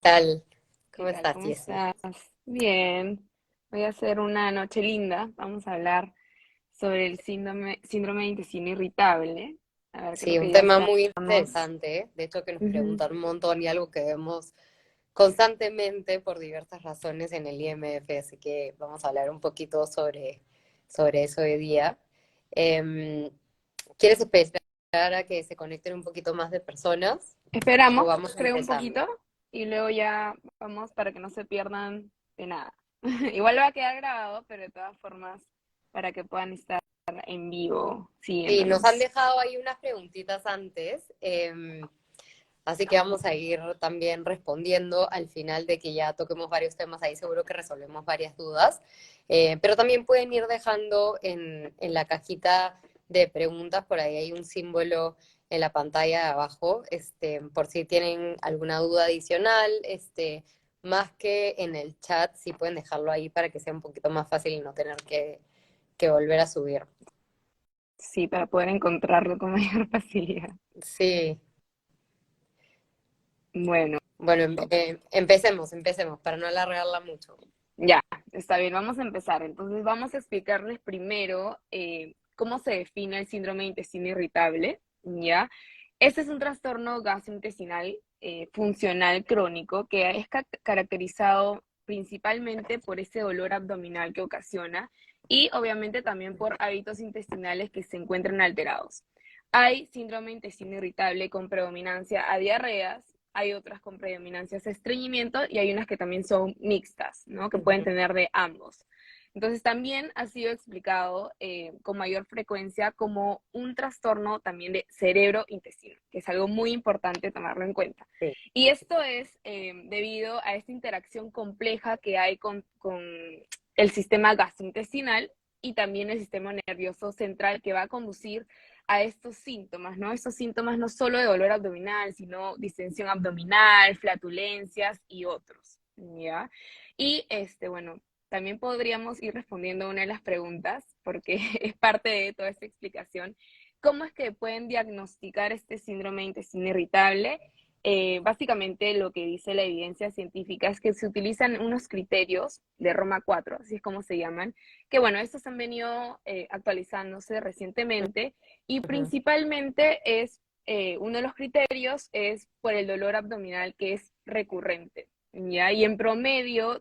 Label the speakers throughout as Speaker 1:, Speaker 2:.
Speaker 1: Tal?
Speaker 2: ¿Qué
Speaker 1: ¿Cómo
Speaker 2: tal?
Speaker 1: estás,
Speaker 2: ¿Cómo
Speaker 1: Jessie?
Speaker 2: estás? Bien. Voy a hacer una noche linda. Vamos a hablar sobre el síndrome de intestino irritable. A ver, creo
Speaker 1: Sí, un
Speaker 2: que ya
Speaker 1: tema muy
Speaker 2: estamos.
Speaker 1: interesante, ¿eh? De hecho que nos
Speaker 2: Ujú.
Speaker 1: preguntan un montón y algo que vemos constantemente por diversas razones en el IMF, así que vamos a hablar un poquito sobre eso hoy día. Em, ¿Quieres esperar a que se conecten un poquito más de personas o
Speaker 2: Esperamos,
Speaker 1: vamos
Speaker 2: creo, un
Speaker 1: empezando?
Speaker 2: poquito y luego ya vamos para que no se pierdan de nada. Igual va a quedar grabado, pero de todas formas, para que puedan estar en vivo
Speaker 1: Sí, nos han
Speaker 2: siguiéndonos.
Speaker 1: dejado ahí unas preguntitas antes. Así que vamos a ir también respondiendo al final de que ya toquemos varios temas, ahí seguro que resolvemos varias dudas. Pero también pueden ir dejando en la cajita de preguntas, por ahí hay un símbolo en la pantalla de abajo, por si tienen alguna duda adicional, más que en el chat, si pueden dejarlo ahí para que sea un poquito más fácil y no tener que volver a subir.
Speaker 2: Sí, para poder encontrarlo con mayor facilidad.
Speaker 1: Sí,
Speaker 2: Bueno.
Speaker 1: bueno, empecemos, para no alargarla mucho.
Speaker 2: Ya, está bien, vamos a empezar. Entonces vamos a explicarles primero cómo se define el síndrome de intestino irritable, ¿ya? Este es un trastorno gastrointestinal funcional crónico que es caracterizado principalmente por ese dolor abdominal que ocasiona y obviamente también por hábitos intestinales que se encuentran alterados. Hay síndrome de intestino irritable con predominancia a diarreas, hay otras con predominancias a estreñimiento y hay unas que también son mixtas, ¿no? Que pueden
Speaker 1: Ujú.
Speaker 2: tener de ambos. Entonces también ha sido explicado con mayor frecuencia como un trastorno también de cerebro-intestino, que es algo muy importante tomarlo en cuenta.
Speaker 1: Sí.
Speaker 2: Y esto es debido a esta interacción compleja que hay con el sistema gastrointestinal y también el sistema nervioso central que va a conducir a estos síntomas, ¿no? Estos síntomas no solo de dolor abdominal, sino distensión abdominal, flatulencias y otros, ¿ya? Y bueno, también podríamos ir respondiendo una de las preguntas, porque es parte de toda esta explicación. ¿Cómo es que pueden diagnosticar este síndrome de intestino irritable? Básicamente lo que dice la evidencia científica es que se utilizan unos criterios de Roma 4, así es como se llaman, que bueno, estos han venido actualizándose recientemente y
Speaker 1: Ujú.
Speaker 2: principalmente es, uno de los criterios es por el dolor abdominal que es recurrente, ¿ya? Y en promedio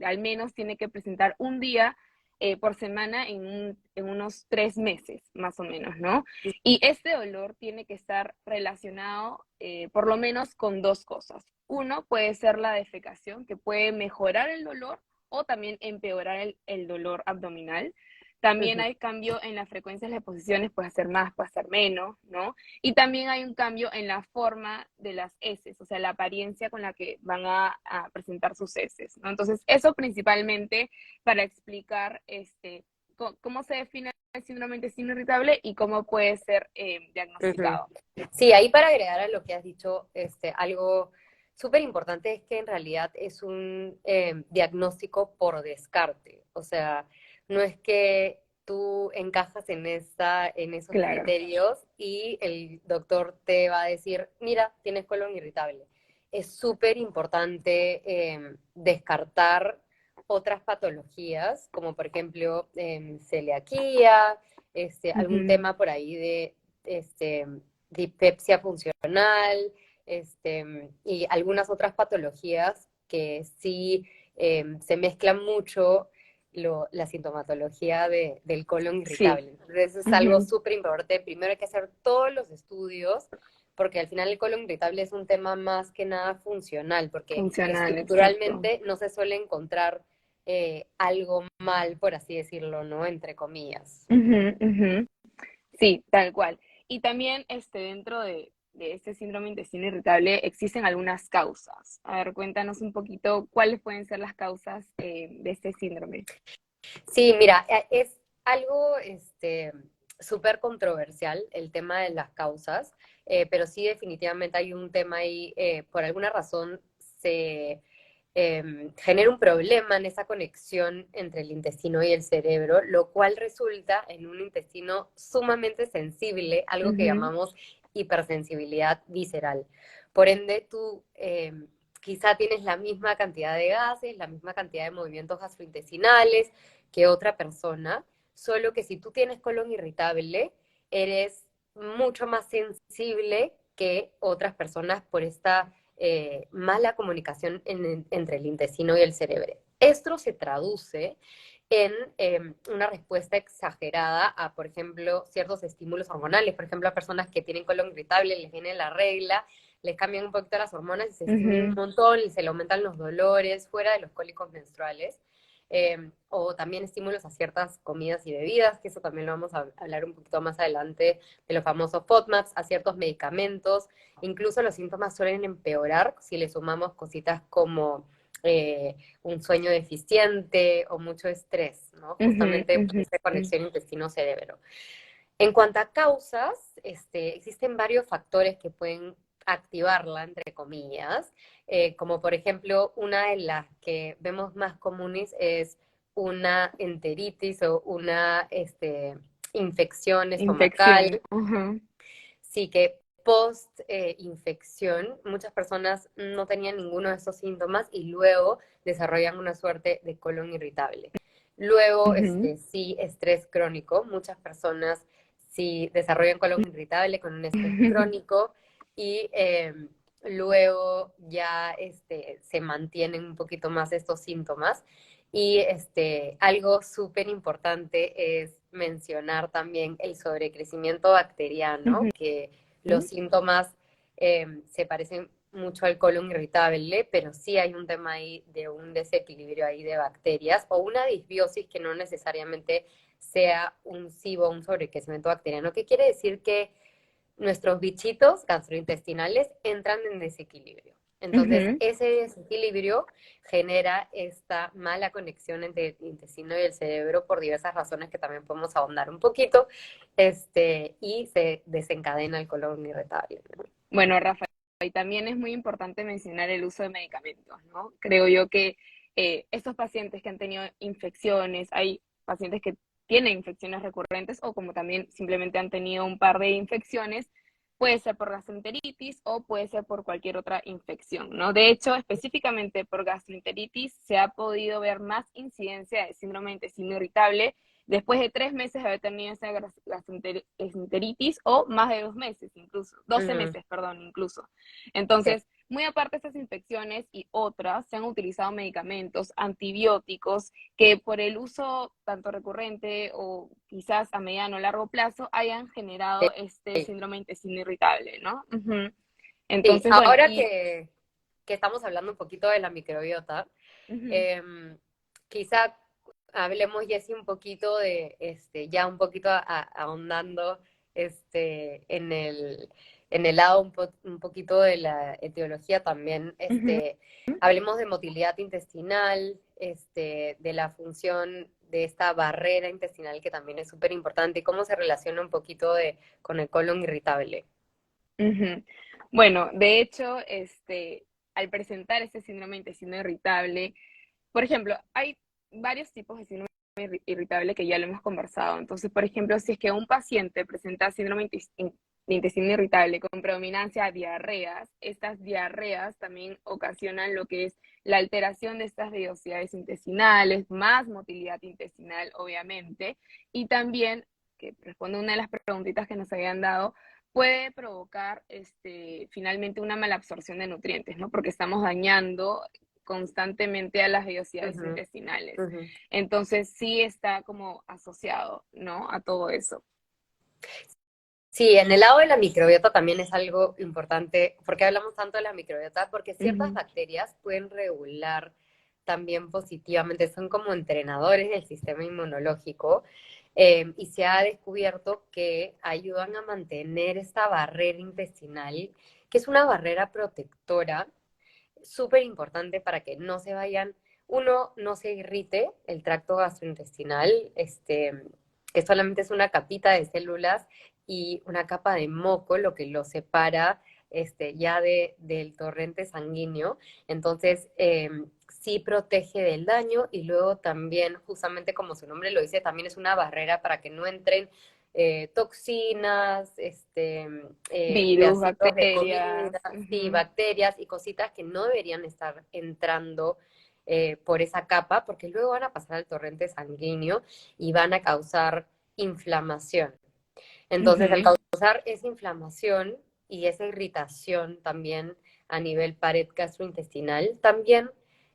Speaker 2: al menos tiene que presentar un día por semana en unos 3 meses, más o menos, ¿no? Y este dolor tiene que estar relacionado por lo menos con dos cosas. Uno puede ser la defecación, que puede mejorar el dolor o también empeorar el dolor abdominal. También
Speaker 1: Ujú.
Speaker 2: hay cambio en la frecuencia de las posiciones, puede ser más, puede ser menos, ¿no? Y también hay un cambio en la forma de las heces, o sea, la apariencia con la que van a presentar sus heces, ¿no? Entonces, eso principalmente para explicar cómo se define el síndrome de intestino irritable y cómo puede ser
Speaker 1: Ujú.
Speaker 2: diagnosticado.
Speaker 1: Sí, ahí para agregar a lo que has dicho, algo súper importante es que en realidad es un diagnóstico por descarte. O sea, no es que tú encajas en esos
Speaker 2: Claro.
Speaker 1: criterios y el doctor te va a decir, mira, tienes colon irritable. Es súper importante descartar otras patologías, como por ejemplo celiaquía, algún
Speaker 2: Ujú.
Speaker 1: tema por ahí de este, dispepsia funcional, y algunas otras patologías que sí se mezclan mucho la sintomatología del colon
Speaker 2: Sí.
Speaker 1: irritable. Entonces es algo
Speaker 2: Ujú.
Speaker 1: súper importante. Primero hay que hacer todos los estudios, porque al final el colon irritable es un tema más que nada funcional, porque
Speaker 2: Funcional, exacto.
Speaker 1: estructuralmente no se suele encontrar algo mal, por así decirlo, ¿no? Entre comillas.
Speaker 2: Ujú, ujú. Sí, tal cual. Y también dentro de este síndrome de intestino irritable existen algunas causas. A ver, cuéntanos un poquito cuáles pueden ser las causas de este síndrome.
Speaker 1: Sí, mira, es algo súper controversial el tema de las causas, pero sí definitivamente hay un tema ahí, por alguna razón se genera un problema en esa conexión entre el intestino y el cerebro, lo cual resulta en un intestino sumamente sensible, algo que
Speaker 2: Ujú.
Speaker 1: llamamos hipersensibilidad visceral. Por ende, tú quizá tienes la misma cantidad de gases, la misma cantidad de movimientos gastrointestinales que otra persona, solo que si tú tienes colon irritable, eres mucho más sensible que otras personas por esta mala comunicación entre el intestino y el cerebro. Esto se traduce en una respuesta exagerada a, por ejemplo, ciertos estímulos hormonales. Por ejemplo, a personas que tienen colon irritable, les viene la regla, les cambian un poquito las hormonas y se estimulan un montón y se le aumentan los dolores fuera de los cólicos menstruales. O también estímulos a ciertas comidas y bebidas, que eso también lo vamos a hablar un poquito más adelante, de los famosos FODMAPs, a ciertos medicamentos. Incluso los síntomas suelen empeorar si le sumamos cositas como un sueño deficiente o mucho estrés, ¿no? Justamente por esa conexión intestino-cerebro. En cuanto a causas, existen varios factores que pueden activarla, entre comillas, como por ejemplo, una de las que vemos más comunes es una enteritis o una infección estomacal. Sí, que post infección muchas personas no tenían ninguno de estos síntomas y luego desarrollan una suerte de colon irritable. Luego, sí, estrés crónico. Muchas personas sí desarrollan colon irritable con un estrés crónico y luego ya se mantienen un poquito más estos síntomas. Y algo súper importante es mencionar también el sobrecrecimiento bacteriano, que los síntomas se parecen mucho al colon irritable, pero sí hay un tema ahí de un desequilibrio ahí de bacterias o una disbiosis que no necesariamente sea un SIBO, un sobrecrecimiento bacteriano, que quiere decir que nuestros bichitos gastrointestinales entran en desequilibrio. Entonces, ese desequilibrio genera esta mala conexión entre el intestino y el cerebro por diversas razones que también podemos ahondar un poquito, y se desencadena el colon irritable, ¿no?
Speaker 2: Bueno, Rafa, y también es muy importante mencionar el uso de medicamentos, ¿no? Creo yo que estos pacientes que han tenido infecciones, hay pacientes que tienen infecciones recurrentes o como también simplemente han tenido un par de infecciones, puede ser por gastroenteritis o puede ser por cualquier otra infección, ¿no? De hecho, específicamente por gastroenteritis se ha podido ver más incidencia de síndrome de intestino irritable después de 3 meses de haber tenido esa gastroenteritis o más de 2 meses incluso, 12 meses, perdón, incluso. Entonces, muy aparte de estas infecciones y otras, se han utilizado medicamentos, antibióticos, que por el uso tanto recurrente o quizás a mediano o largo plazo hayan generado este síndrome de intestino irritable, ¿no? Entonces,
Speaker 1: sí,
Speaker 2: bueno,
Speaker 1: ahora
Speaker 2: y...
Speaker 1: que estamos hablando un poquito de la microbiota, quizá hablemos, Jessy, un poquito de, ya un poquito ahondando en el lado un poquito de la etiología también, hablemos de motilidad intestinal, de la función de esta barrera intestinal que también es súper importante y cómo se relaciona un poquito con el colon irritable.
Speaker 2: Bueno, de hecho, al presentar este síndrome de intestino irritable, por ejemplo, hay varios tipos de síndrome irritable que ya lo hemos conversado. Entonces, por ejemplo, si es que un paciente presenta síndrome de intestino irritable con predominancia a diarreas, estas diarreas también ocasionan lo que es la alteración de estas vellosidades intestinales, más motilidad intestinal, obviamente, y también, que responde a una de las preguntitas que nos habían dado, puede provocar finalmente una malabsorción de nutrientes, ¿no? Porque estamos dañando constantemente a las vellosidades intestinales. Entonces sí está como asociado, ¿no? A todo eso.
Speaker 1: Sí, en el lado de la microbiota también es algo importante. ¿Por qué hablamos tanto de la microbiota? Porque ciertas bacterias pueden regular también positivamente, son como entrenadores del sistema inmunológico, y se ha descubierto que ayudan a mantener esta barrera intestinal, que es una barrera protectora súper importante para que no se vayan, uno, no se irrite el tracto gastrointestinal, que solamente es una capita de células y una capa de moco, lo que lo separa ya del torrente sanguíneo. Entonces, sí protege del daño y luego también, justamente como su nombre lo dice, también es una barrera para que no entren toxinas,
Speaker 2: Virus,
Speaker 1: pedacitos de
Speaker 2: bacterias.
Speaker 1: comida, sí, bacterias y cositas que no deberían estar entrando por esa capa, porque luego van a pasar al torrente sanguíneo y van a causar inflamación. Entonces, al causar esa inflamación y esa irritación también a nivel pared gastrointestinal, también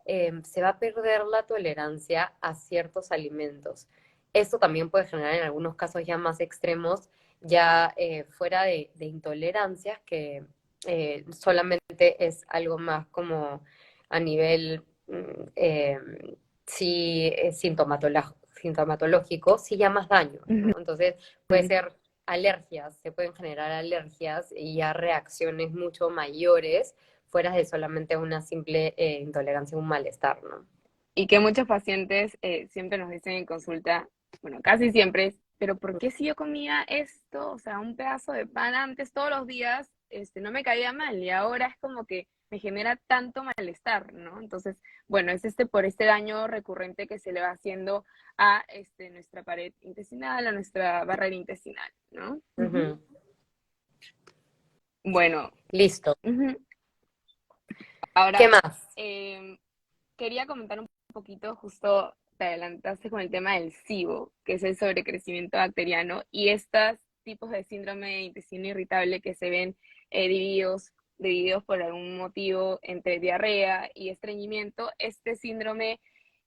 Speaker 1: se va a perder la tolerancia a ciertos alimentos. Esto también puede generar en algunos casos ya más extremos, ya fuera de intolerancias, que solamente es algo más como a nivel sí sintomatológico, sí ya más daño, ¿no? Entonces puede ser alergias, se pueden generar alergias y ya reacciones mucho mayores fuera de solamente una simple intolerancia a un malestar, ¿no?
Speaker 2: Y que muchos pacientes siempre nos dicen en consulta, bueno, casi siempre es, pero ¿por qué si yo comía esto, o sea, un pedazo de pan antes todos los días, no me caía mal y ahora es como que me genera tanto malestar, ¿no? Entonces, bueno, es por este daño recurrente que se le va haciendo a nuestra pared intestinal, a nuestra barrera intestinal, ¿no?
Speaker 1: Ujú.
Speaker 2: Bueno,
Speaker 1: Listo. ¿Qué
Speaker 2: ahora
Speaker 1: más?
Speaker 2: quería comentar un poquito, justo te adelantaste con el tema del SIBO, que es el sobrecrecimiento bacteriano, y estos tipos de síndrome de intestino irritable que se ven divididos por algún motivo entre diarrea y estreñimiento. Este síndrome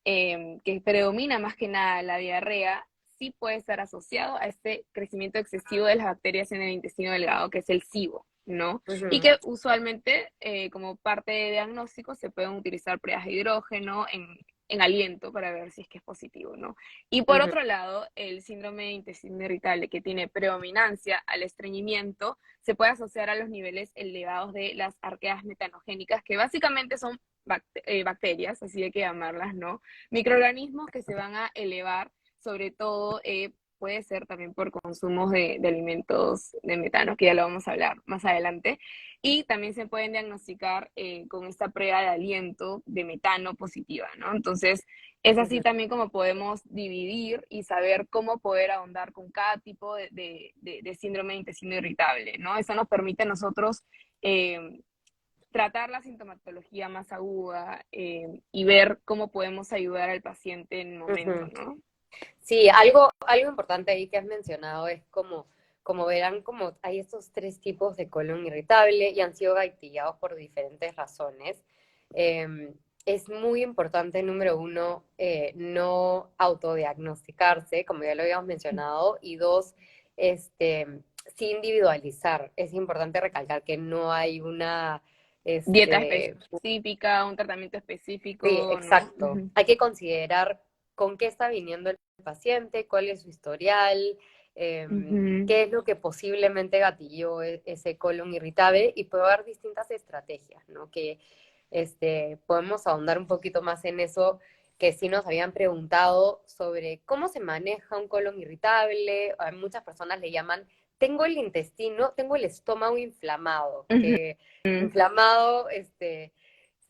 Speaker 2: que predomina más que nada la diarrea, sí puede estar asociado a este crecimiento excesivo de las bacterias en el intestino delgado, que es el SIBO, ¿no? Y
Speaker 1: Ujú,
Speaker 2: que usualmente, como parte de diagnóstico, se pueden utilizar pruebas de hidrógeno en aliento para ver si es que es positivo, ¿no? Y por
Speaker 1: ujú,
Speaker 2: otro lado, el síndrome de intestino irritable, que tiene predominancia al estreñimiento, se puede asociar a los niveles elevados de las arqueas metanogénicas, que básicamente son bacterias, así hay que llamarlas, ¿no? Microorganismos que se van a elevar, sobre todo puede ser también por consumos de alimentos de metano, que ya lo vamos a hablar más adelante, y también se pueden diagnosticar con esta prueba de aliento de metano positiva, ¿no? Entonces, es así
Speaker 1: ujú.
Speaker 2: también como podemos dividir y saber cómo poder ahondar con cada tipo de síndrome de intestino irritable, ¿no? Eso nos permite a nosotros tratar la sintomatología más aguda y ver cómo podemos ayudar al paciente en el momento,
Speaker 1: Ujú.
Speaker 2: ¿no?
Speaker 1: Sí, algo importante ahí que has mencionado es como verán, como hay estos tres tipos de colon irritable y han sido gatillados por diferentes razones. Es muy importante, número uno, no autodiagnosticarse, como ya lo habíamos mencionado, y dos, sí individualizar. Es importante recalcar que no hay una,
Speaker 2: Dieta
Speaker 1: este,
Speaker 2: específica, un tratamiento
Speaker 1: sí,
Speaker 2: específico, ¿no?
Speaker 1: exacto. Hay que considerar con qué está viniendo el paciente, cuál es su historial, qué es lo que posiblemente gatilló ese colon irritable y probar distintas estrategias, ¿no? Que podemos ahondar un poquito más en eso, que sí nos habían preguntado sobre cómo se maneja un colon irritable. A muchas personas le llaman, tengo el estómago inflamado,
Speaker 2: Ujú,
Speaker 1: que
Speaker 2: ujú.
Speaker 1: inflamado,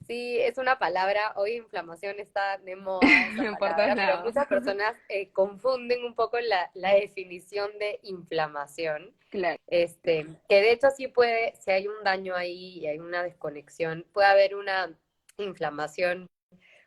Speaker 1: sí, es una palabra, hoy inflamación está de moda esa
Speaker 2: Por todos
Speaker 1: palabra, pero
Speaker 2: lados.
Speaker 1: muchas personas confunden un poco la definición de inflamación.
Speaker 2: Claro.
Speaker 1: Que de hecho sí puede, si hay un daño ahí y hay una desconexión, puede haber una inflamación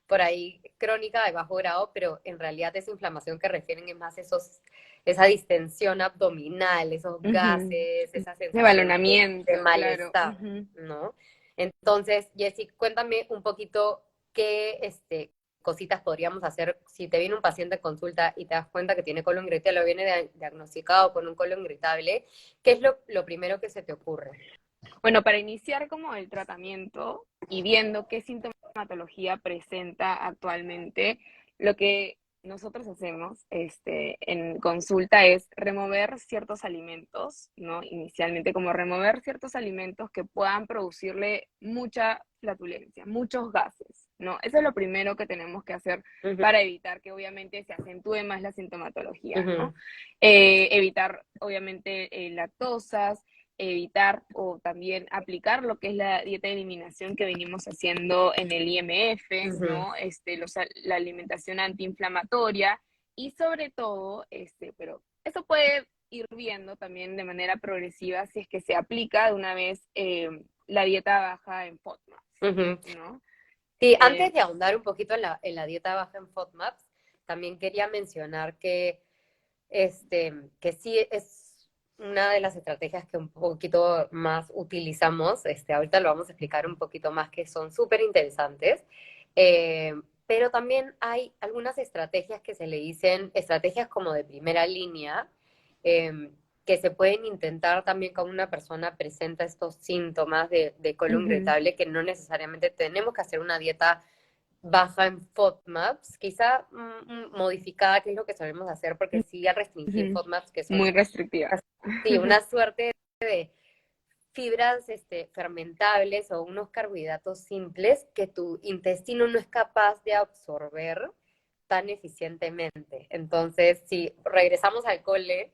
Speaker 1: por ahí crónica de bajo grado, pero en realidad esa inflamación que refieren es más esa distensión abdominal, esos
Speaker 2: Ujú.
Speaker 1: gases, esa
Speaker 2: De
Speaker 1: sensación de
Speaker 2: balonamiento, claro.
Speaker 1: malestar,
Speaker 2: Ujú.
Speaker 1: ¿no? Entonces, Jessy, cuéntame un poquito qué cositas podríamos hacer si te viene un paciente a consulta y te das cuenta que tiene colon irritable o viene diagnosticado con un colon irritable, ¿qué es lo primero que se te ocurre?
Speaker 2: Bueno, para iniciar como el tratamiento y viendo qué sintomatología presenta actualmente, lo que nosotros hacemos en consulta es remover ciertos alimentos, ¿no? Inicialmente, como remover ciertos alimentos que puedan producirle mucha flatulencia, muchos gases, ¿no? Eso es lo primero que tenemos que hacer
Speaker 1: Ujú,
Speaker 2: para evitar que obviamente se acentúe más la sintomatología, ¿no?
Speaker 1: ujú,
Speaker 2: Evitar obviamente lactosas, evitar o también aplicar lo que es la dieta de eliminación que venimos haciendo en el IMF,
Speaker 1: ujú,
Speaker 2: ¿no? La alimentación antiinflamatoria y sobre todo, pero eso puede ir viendo también de manera progresiva si es que se aplica de una vez la dieta baja en FODMAPs, ¿no?
Speaker 1: Sí, antes de ahondar un poquito en la dieta baja en FODMAPs, también quería mencionar que sí es una de las estrategias que un poquito más utilizamos. Ahorita lo vamos a explicar un poquito más, que son súper interesantes. Pero también hay algunas estrategias que se le dicen estrategias como de primera línea, que se pueden intentar también cuando una persona presenta estos síntomas de colon irritable, que no necesariamente tenemos que hacer una dieta baja en FODMAPs, quizá modificada, que es lo que solemos hacer, porque sí, al restringir FODMAPs, que
Speaker 2: muy
Speaker 1: son
Speaker 2: restrictiva.
Speaker 1: sí, una suerte de fibras fermentables o unos carbohidratos simples que tu intestino no es capaz de absorber tan eficientemente. Entonces, si regresamos al cole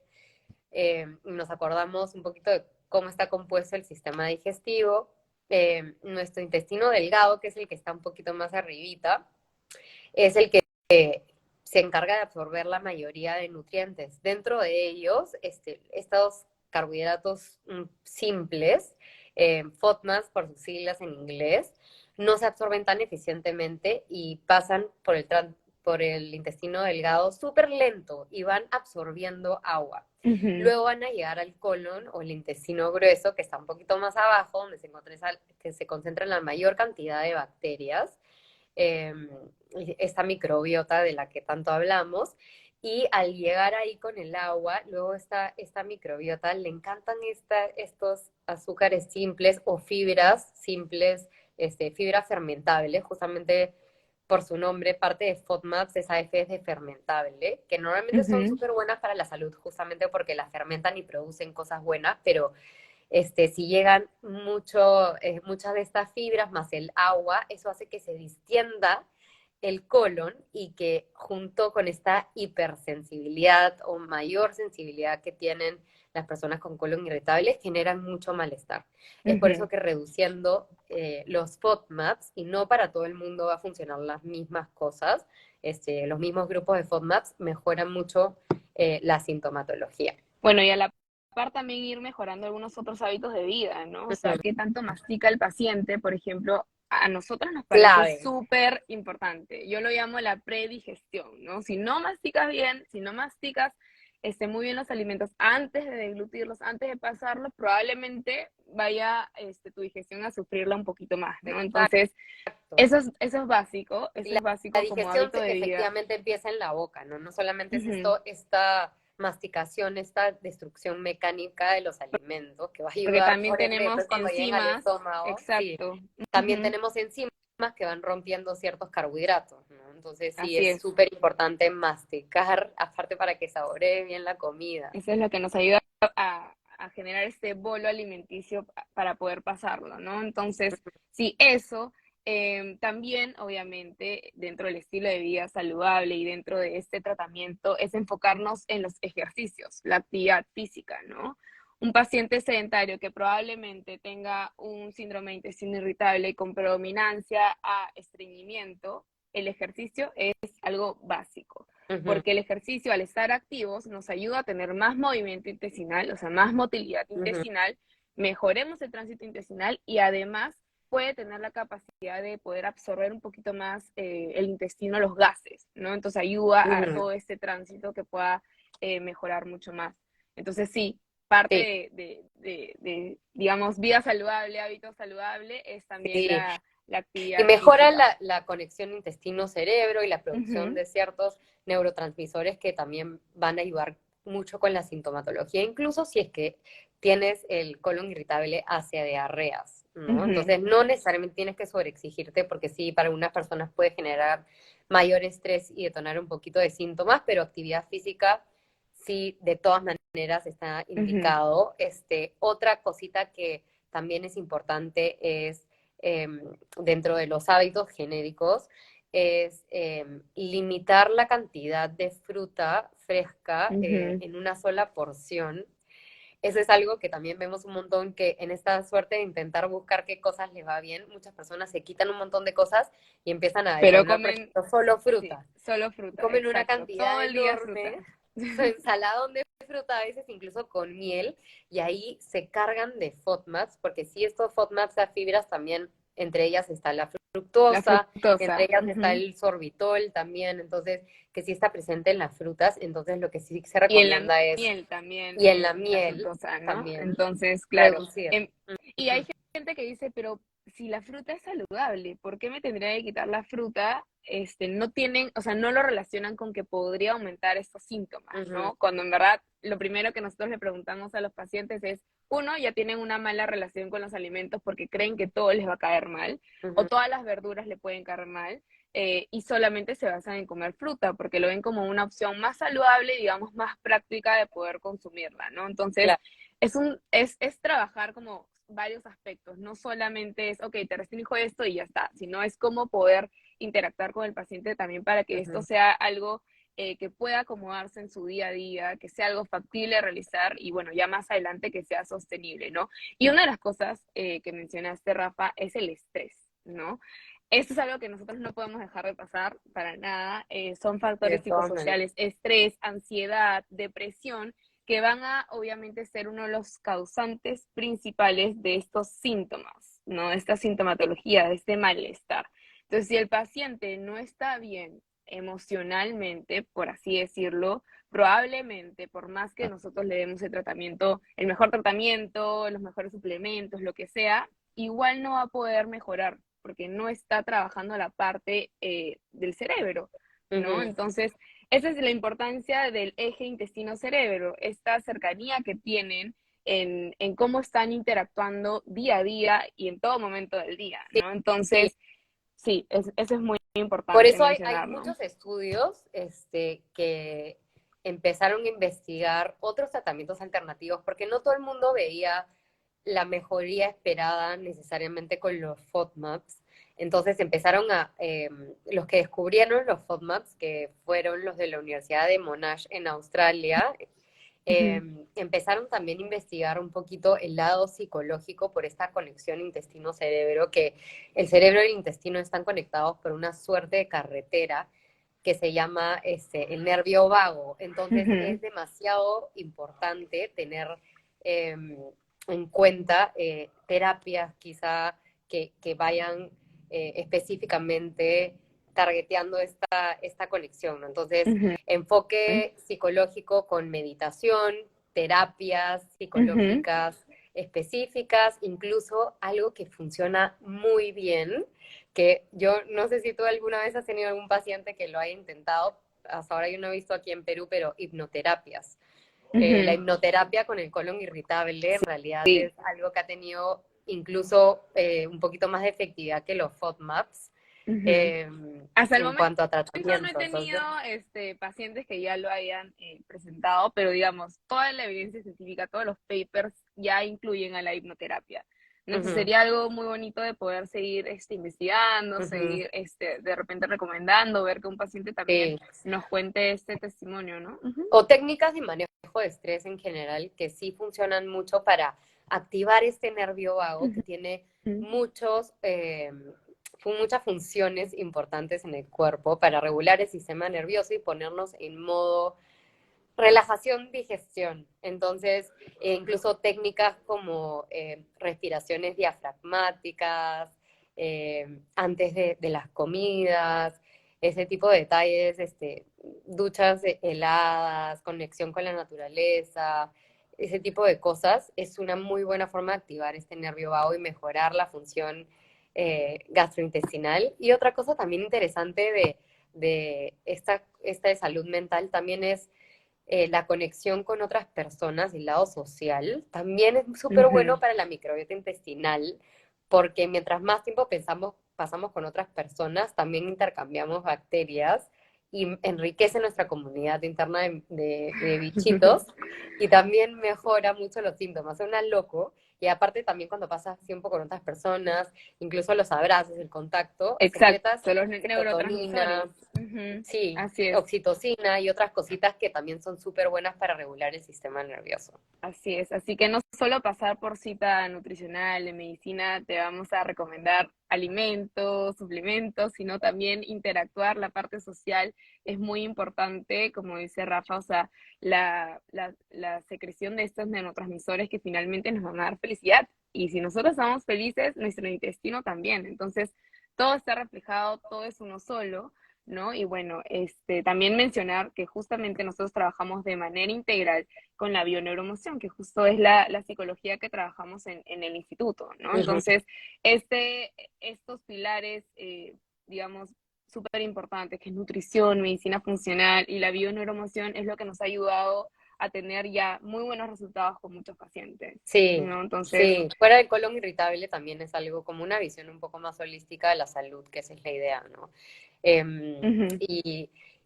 Speaker 1: y nos acordamos un poquito de cómo está compuesto el sistema digestivo, nuestro intestino delgado, que es el que está un poquito más arribita, es el que se encarga de absorber la mayoría de nutrientes. Dentro de ellos, estos carbohidratos simples, FODMAPs por sus siglas en inglés, no se absorben tan eficientemente y pasan por el intestino delgado súper lento y van absorbiendo agua. Luego van a llegar al colon o el intestino grueso, que está un poquito más abajo, donde se concentra la mayor cantidad de bacterias, esta microbiota de la que tanto hablamos, y al llegar ahí con el agua, luego esta microbiota le encantan estos azúcares simples o fibras simples, fibras fermentables, justamente por su nombre, parte de FODMAPs, esa F es de fermentable, que normalmente son súper buenas para la salud, justamente porque las fermentan y producen cosas buenas, pero si llegan muchas de estas fibras más el agua, eso hace que se distienda el colon y que junto con esta hipersensibilidad o mayor sensibilidad que tienen las personas con colon irritable, generan mucho malestar. Es por eso que reduciendo los FODMAPs, y no para todo el mundo va a funcionar las mismas cosas, los mismos grupos de FODMAPs mejoran mucho la sintomatología.
Speaker 2: Bueno, y a la par también ir mejorando algunos otros hábitos de vida, ¿no? O sea, qué tanto mastica el paciente, por ejemplo, a nosotros nos parece súper importante. Yo lo llamo la predigestión, ¿no? Si no masticas bien, si no masticas muy bien los alimentos antes de deglutirlos, antes de pasarlos, probablemente vaya tu digestión a sufrirla un poquito más, ¿no? Entonces, eso es básico,
Speaker 1: La
Speaker 2: como
Speaker 1: digestión
Speaker 2: hábito de vida.
Speaker 1: efectivamente empieza en la boca, ¿no? No solamente es esta masticación, esta destrucción mecánica de los alimentos que va a ayudar,
Speaker 2: porque también
Speaker 1: por ende,
Speaker 2: tenemos
Speaker 1: después cuando lleguen al estómago,
Speaker 2: exacto.
Speaker 1: Sí, también tenemos enzimas que van rompiendo ciertos carbohidratos, ¿no? Entonces sí,
Speaker 2: Así
Speaker 1: es súper importante masticar, aparte para que saboree bien la comida.
Speaker 2: Eso es lo que nos ayuda a generar este bolo alimenticio para poder pasarlo, ¿no? Entonces, sí, eso también, obviamente, dentro del estilo de vida saludable y dentro de este tratamiento, es enfocarnos en los ejercicios, la actividad física, ¿no? Un paciente sedentario que probablemente tenga un síndrome de intestino irritable con predominancia a estreñimiento, el ejercicio es algo básico, porque el ejercicio, al estar activos, nos ayuda a tener más movimiento intestinal, o sea, más motilidad intestinal, mejoremos el tránsito intestinal y además puede tener la capacidad de poder absorber un poquito más el intestino, los gases, ¿no? Entonces ayuda a todo este tránsito que pueda mejorar mucho más. Entonces sí, parte de, digamos, vida saludable, hábito saludable, es también la actividad
Speaker 1: y mejora
Speaker 2: física.
Speaker 1: la conexión intestino-cerebro y la producción de ciertos neurotransmisores que también van a ayudar mucho con la sintomatología, incluso si es que tienes el colon irritable hacia diarreas, ¿no? Entonces no necesariamente tienes que sobreexigirte, porque sí, para algunas personas puede generar mayor estrés y detonar un poquito de síntomas, pero actividad física sí, de todas maneras está indicado. Otra cosita que también es importante es dentro de los hábitos genéricos es limitar la cantidad de fruta fresca en una sola porción. Eso es algo que también vemos un montón, que en esta suerte de intentar buscar qué cosas les va bien, muchas personas se quitan un montón de cosas y empiezan a
Speaker 2: Pero
Speaker 1: desayunar, por
Speaker 2: comen
Speaker 1: ejemplo, solo fruta.
Speaker 2: sí, solo fruta,
Speaker 1: Comen una
Speaker 2: exacto.
Speaker 1: cantidad
Speaker 2: Todo el día
Speaker 1: enorme
Speaker 2: fruta.
Speaker 1: su ensaladón de fruta, a veces incluso con miel, y ahí se cargan de FODMAPs, porque sí, estos FODMAPs, las fibras también, entre ellas está la
Speaker 2: La
Speaker 1: fructosa, entre
Speaker 2: fructosa.
Speaker 1: ellas está el sorbitol también, entonces, que sí está presente en las frutas, entonces lo que sí se
Speaker 2: Y en la
Speaker 1: recomienda es,
Speaker 2: miel también,
Speaker 1: y en la
Speaker 2: la
Speaker 1: miel
Speaker 2: fructosa, ¿no?
Speaker 1: también,
Speaker 2: Entonces, claro.
Speaker 1: reducir.
Speaker 2: Y hay gente que dice, pero si la fruta es saludable, ¿por qué me tendría que quitar la fruta? No tienen, o sea, no lo relacionan con que podría aumentar estos síntomas,
Speaker 1: Ujú,
Speaker 2: ¿no? Cuando en verdad lo primero que nosotros le preguntamos a los pacientes es, uno, ya tienen una mala relación con los alimentos porque creen que todo les va a caer mal, o
Speaker 1: ujú,
Speaker 2: todas las verduras le pueden caer mal, y solamente se basan en comer fruta, porque lo ven como una opción más saludable, digamos, más práctica de poder consumirla, ¿no? Entonces,
Speaker 1: claro,
Speaker 2: es trabajar como varios aspectos, no solamente es, ok, te restringo esto y ya está, sino es cómo poder interactuar con el paciente también para que esto
Speaker 1: ujú,
Speaker 2: sea algo que pueda acomodarse en su día a día, que sea algo factible de realizar y bueno, ya más adelante que sea sostenible, ¿no? Y una de las cosas que mencionaste, Rafa, es el estrés, ¿no? Esto es algo que nosotros no podemos dejar de pasar para nada. Son
Speaker 1: de
Speaker 2: factores
Speaker 1: todas maneras.
Speaker 2: psicosociales, estrés, ansiedad, depresión, que van a obviamente ser uno de los causantes principales de estos síntomas, ¿no? De esta sintomatología, de este malestar. Entonces, si el paciente no está bien emocionalmente, por así decirlo, probablemente, por más que nosotros le demos el tratamiento, el mejor tratamiento, los mejores suplementos, lo que sea, igual no va a poder mejorar porque no está trabajando la parte del cerebro, ¿no?
Speaker 1: Ujú.
Speaker 2: Entonces, esa es la importancia del eje intestino-cerebro, esta cercanía que tienen en cómo están interactuando día a día y en todo momento del día,
Speaker 1: Sí,
Speaker 2: ¿no?
Speaker 1: sí.
Speaker 2: Entonces, sí, eso es muy
Speaker 1: Por
Speaker 2: importante
Speaker 1: eso hay
Speaker 2: mencionar, ¿no?
Speaker 1: muchos estudios que empezaron a investigar otros tratamientos alternativos, porque no todo el mundo veía la mejoría esperada necesariamente con los FODMAPs. Entonces empezaron los que descubrieron los FODMAPs, que fueron los de la Universidad de Monash en Australia,
Speaker 2: Ujú,
Speaker 1: empezaron también a investigar un poquito el lado psicológico por esta conexión intestino-cerebro, que el cerebro y el intestino están conectados por una suerte de carretera que se llama el nervio vago. Entonces
Speaker 2: ujú,
Speaker 1: es demasiado importante tener eh, en cuenta terapias quizá que vayan específicamente targeteando esta conexión, ¿no? Entonces,
Speaker 2: ujú,
Speaker 1: enfoque psicológico con meditación, terapias
Speaker 2: ujú.
Speaker 1: psicológicas específicas, incluso algo que funciona muy bien, que yo no sé si tú alguna vez has tenido algún paciente que lo haya intentado, hasta ahora yo no he visto aquí en Perú, pero hipnoterapias. La
Speaker 2: Ujú.
Speaker 1: hipnoterapia con el colon irritable en realidad
Speaker 2: Sí.
Speaker 1: es algo que ha tenido incluso un poquito más de efectividad que los FODMAPs
Speaker 2: Ujú.
Speaker 1: eh,
Speaker 2: Hasta el
Speaker 1: en
Speaker 2: momento
Speaker 1: cuanto a
Speaker 2: no he
Speaker 1: tratamiento.
Speaker 2: tenido
Speaker 1: Entonces,
Speaker 2: pacientes que ya lo hayan presentado, pero digamos, toda la evidencia científica, todos los papers ya incluyen a la hipnoterapia. ¿No? Entonces
Speaker 1: ujú,
Speaker 2: sería algo muy bonito de poder seguir investigando,
Speaker 1: ujú,
Speaker 2: seguir de repente recomendando, ver que un paciente también
Speaker 1: sí.
Speaker 2: nos cuente este testimonio, ¿no? Ujú,
Speaker 1: O técnicas de manejo de estrés en general que sí funcionan mucho para activar este nervio vago que tiene
Speaker 2: ujú,
Speaker 1: muchos, muchas funciones importantes en el cuerpo para regular el sistema nervioso y ponernos en modo relajación, digestión. Entonces, incluso técnicas como respiraciones diafragmáticas, antes de las comidas, ese tipo de detalles, duchas heladas, conexión con la naturaleza, ese tipo de cosas, es una muy buena forma de activar este nervio vago y mejorar la función gastrointestinal. Y otra cosa también interesante de esta de salud mental también es la conexión con otras personas, el lado social, también es súper bueno
Speaker 2: ujú.
Speaker 1: para la microbiota intestinal, porque mientras más tiempo pasamos con otras personas, también intercambiamos bacterias y enriquece nuestra comunidad interna de bichitos y también mejora mucho los síntomas. Suena loco. Y aparte también cuando pasas tiempo con otras personas, incluso los abrazos, el contacto, secretas
Speaker 2: Exacto, los neurotransmisores.
Speaker 1: serotonina,
Speaker 2: Ujú,
Speaker 1: Sí,
Speaker 2: así es.
Speaker 1: oxitocina y otras cositas que también son súper buenas para regular el sistema nervioso.
Speaker 2: Así es, así que no solo pasar por cita nutricional de medicina, te vamos a recomendar alimentos, suplementos, sino también interactuar, la parte social es muy importante, como dice Rafa, o sea, la secreción de estos neurotransmisores que finalmente nos van a dar felicidad. Y si nosotros estamos felices, nuestro intestino también. Entonces, todo está reflejado, todo es uno solo. ¿No? Y bueno, también mencionar que justamente nosotros trabajamos de manera integral con la bioneuroemoción, que justo es la psicología que trabajamos en el instituto, ¿no?
Speaker 1: Ujú.
Speaker 2: Entonces, estos pilares, digamos, súper importantes, que es nutrición, medicina funcional y la bioneuroemoción, es lo que nos ha ayudado a tener ya muy buenos resultados con muchos pacientes,
Speaker 1: Sí,
Speaker 2: ¿no? Entonces,
Speaker 1: sí. Fuera del colon irritable también es algo como una visión un poco más holística de la salud, que esa es la idea, ¿no?
Speaker 2: ujú,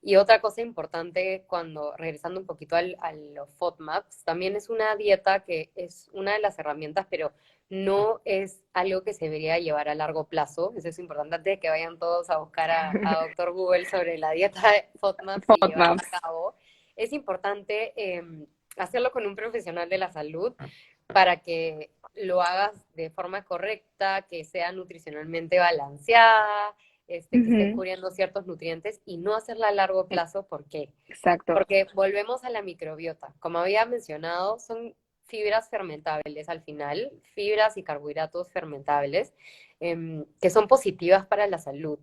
Speaker 1: Y otra cosa importante cuando, regresando un poquito a los FODMAPs, también es una dieta que es una de las herramientas, pero no es algo que se debería llevar a largo plazo. Eso es importante antes de que vayan todos a buscar a Doctor Google sobre la dieta de FODMAPs y llevarla
Speaker 2: FODMAPs.
Speaker 1: a cabo. Es importante hacerlo con un profesional de la salud para que lo hagas de forma correcta, que sea nutricionalmente balanceada, que estés
Speaker 2: Ujú,
Speaker 1: cubriendo ciertos nutrientes y no hacerla a largo plazo. ¿Por qué?
Speaker 2: exacto.
Speaker 1: Porque volvemos a la microbiota. Como había mencionado, son fibras fermentables al final, fibras y carbohidratos fermentables, que son positivas para la salud.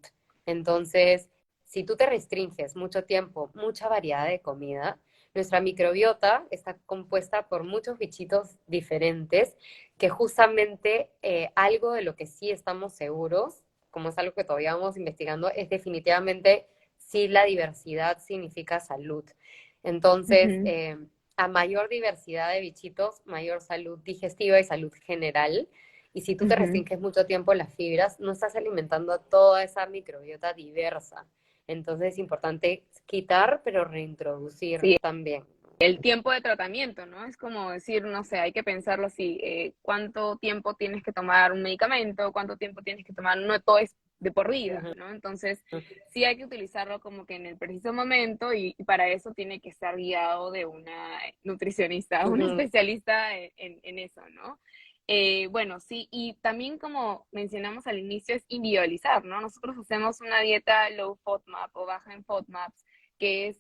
Speaker 1: Entonces, si tú te restringes mucho tiempo, mucha variedad de comida, nuestra microbiota está compuesta por muchos bichitos diferentes que justamente algo de lo que sí estamos seguros, como es algo que todavía vamos investigando, es definitivamente si la diversidad significa salud. Entonces,
Speaker 2: Ujú,
Speaker 1: a mayor diversidad de bichitos, mayor salud digestiva y salud general. Y si tú te
Speaker 2: ujú.
Speaker 1: restringes mucho tiempo las fibras, no estás alimentando a toda esa microbiota diversa. Entonces es importante quitar, pero reintroducir
Speaker 2: Sí,
Speaker 1: también.
Speaker 2: el tiempo de tratamiento, ¿no? Es como decir, no sé, hay que pensarlo así, cuánto tiempo tienes que tomar un medicamento, cuánto tiempo tienes que tomar, no todo es de por
Speaker 1: Uh
Speaker 2: vida,
Speaker 1: -huh,
Speaker 2: ¿no? Entonces,
Speaker 1: uh
Speaker 2: sí hay que utilizarlo como que en el preciso momento y para eso tiene que estar guiado de una nutricionista, un
Speaker 1: -huh,
Speaker 2: especialista en eso, ¿no? Bueno, sí, y también como mencionamos al inicio, es individualizar, ¿no? Nosotros hacemos una dieta low FODMAP o baja en FODMAPs, que es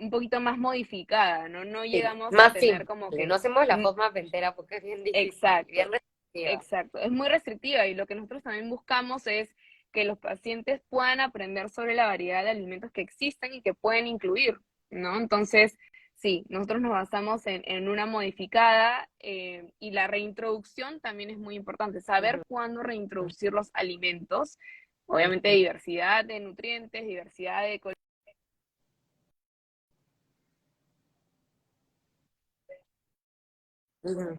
Speaker 2: un poquito más modificada, ¿no? No
Speaker 1: sí,
Speaker 2: llegamos a
Speaker 1: más
Speaker 2: tener como
Speaker 1: simple. No
Speaker 2: que...
Speaker 1: hacemos la
Speaker 2: mm,
Speaker 1: FODMAP entera porque es bien difícil, bien
Speaker 2: exacto,
Speaker 1: restrictiva.
Speaker 2: exacto. Es muy restrictiva y lo que nosotros también buscamos es que los pacientes puedan aprender sobre la variedad de alimentos que existen y que pueden incluir, ¿no? Entonces, sí, nosotros nos basamos en una modificada y la reintroducción también es muy importante,
Speaker 1: Uh
Speaker 2: saber
Speaker 1: -huh,
Speaker 2: cuándo reintroducir los alimentos, obviamente diversidad de nutrientes, diversidad de
Speaker 1: uh -huh,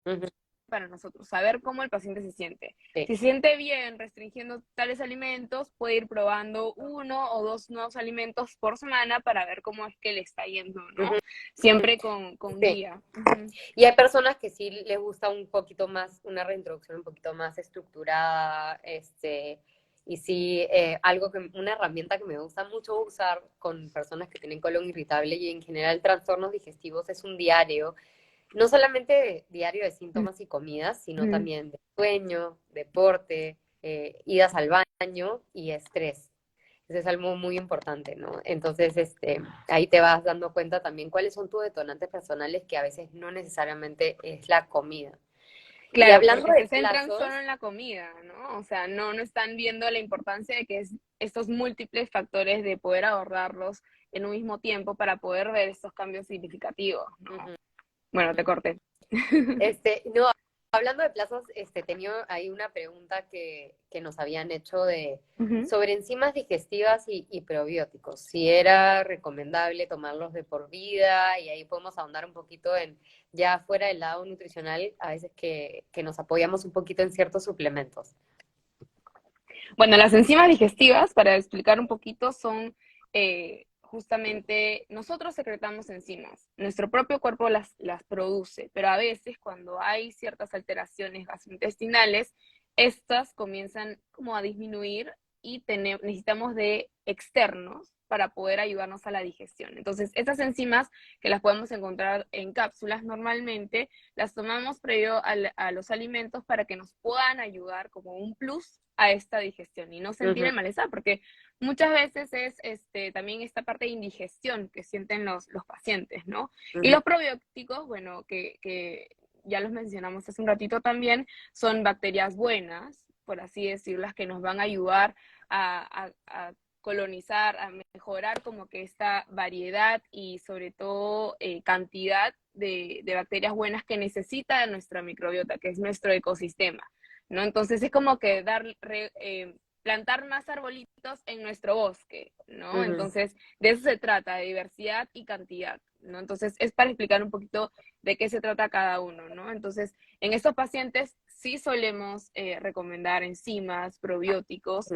Speaker 1: uh -huh,
Speaker 2: para nosotros, saber cómo el paciente se siente.
Speaker 1: sí.
Speaker 2: Si se siente bien restringiendo tales alimentos, puede ir probando uno o dos nuevos alimentos por semana para ver cómo es que le está yendo,
Speaker 1: Uh
Speaker 2: ¿no?
Speaker 1: -huh, uh -huh,
Speaker 2: Siempre con
Speaker 1: sí.
Speaker 2: guía. Uh-huh.
Speaker 1: Y hay personas que sí les gusta un poquito más, una reintroducción un poquito más estructurada, y sí, una herramienta que me gusta mucho usar con personas que tienen colon irritable y en general trastornos digestivos es un diario, no solamente diario de síntomas y comidas, sino
Speaker 2: Uh-huh.
Speaker 1: también de sueño, deporte, idas al baño y estrés. Eso es algo muy importante, ¿no? Entonces, ahí te vas dando cuenta también cuáles son tus detonantes personales, que a veces no necesariamente es la comida. Y
Speaker 2: Claro,
Speaker 1: hablando
Speaker 2: porque
Speaker 1: de
Speaker 2: se centran
Speaker 1: plazos,
Speaker 2: solo en la comida, ¿no? O sea, no están viendo la importancia de que es estos múltiples factores de poder abordarlos en un mismo tiempo para poder ver estos cambios significativos, ¿no?
Speaker 1: uh-huh.
Speaker 2: Bueno, te corté.
Speaker 1: No, hablando de plazos, tenía ahí una pregunta que nos habían hecho
Speaker 2: Uh-huh.
Speaker 1: sobre enzimas digestivas y probióticos, si era recomendable tomarlos de por vida, y ahí podemos ahondar un poquito en, ya fuera del lado nutricional, a veces que nos apoyamos un poquito en ciertos suplementos.
Speaker 2: Bueno, las enzimas digestivas, para explicar un poquito, son justamente, nosotros secretamos enzimas, nuestro propio cuerpo las produce, pero a veces cuando hay ciertas alteraciones gastrointestinales, estas comienzan como a disminuir y necesitamos de externos para poder ayudarnos a la digestión. Entonces, estas enzimas que las podemos encontrar en cápsulas normalmente, las tomamos previo a los alimentos para que nos puedan ayudar como un plus a esta digestión y no sentir el malestar, porque muchas veces es también esta parte de indigestión que sienten los pacientes, ¿no? Y los probióticos, bueno, que ya los mencionamos hace un ratito también, son bacterias buenas, por así decirlo, las que nos van a ayudar a colonizar, a mejorar como que esta variedad y sobre todo cantidad de bacterias buenas que necesita nuestra microbiota, que es nuestro ecosistema, ¿no? Entonces es como que plantar más arbolitos en nuestro bosque, ¿no? Entonces de eso se trata, de diversidad y cantidad, ¿no? Entonces es para explicar un poquito de qué se trata cada uno, ¿no? Entonces en estos pacientes sí solemos recomendar enzimas, probióticos,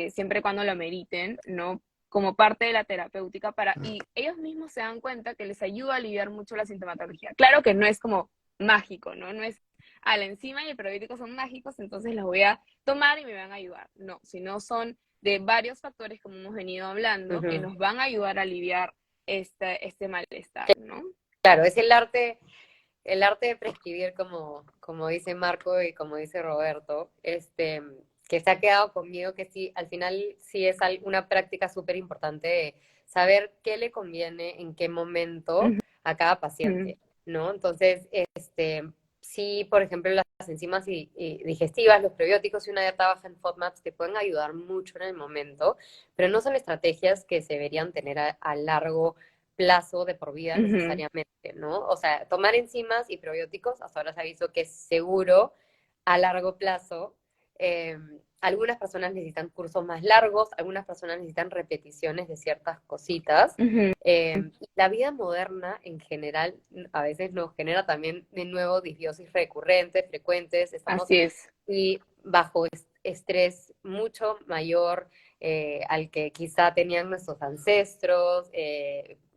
Speaker 2: siempre cuando lo meriten, ¿no? Como parte de la terapéutica y ellos mismos se dan cuenta que les ayuda a aliviar mucho la sintomatología. Claro que no es como mágico, ¿no? No es la enzima y el probiótico son mágicos, entonces los voy a tomar y me van a ayudar. No, sino son de varios factores, como hemos venido hablando, que nos van a ayudar a aliviar este malestar, ¿no?
Speaker 1: Claro, es el arte de prescribir, como dice Marco y como dice Roberto, que se ha quedado conmigo, que sí, al final sí es una práctica súper importante de saber qué le conviene, en qué momento a cada paciente, ¿no? Entonces, sí, por ejemplo, las enzimas digestivas, los prebióticos y una dieta baja en FODMAPs te pueden ayudar mucho en el momento, pero no son estrategias que se deberían tener a largo plazo de por vida necesariamente, ¿no? O sea, tomar enzimas y probióticos, hasta ahora se ha visto que es seguro a largo plazo. Algunas personas necesitan cursos más largos, algunas personas necesitan repeticiones de ciertas cositas. La vida moderna en general a veces nos genera también de nuevo disbiosis recurrentes, frecuentes, estamos
Speaker 2: Así es.
Speaker 1: y bajo estrés mucho mayor al que quizá tenían nuestros ancestros,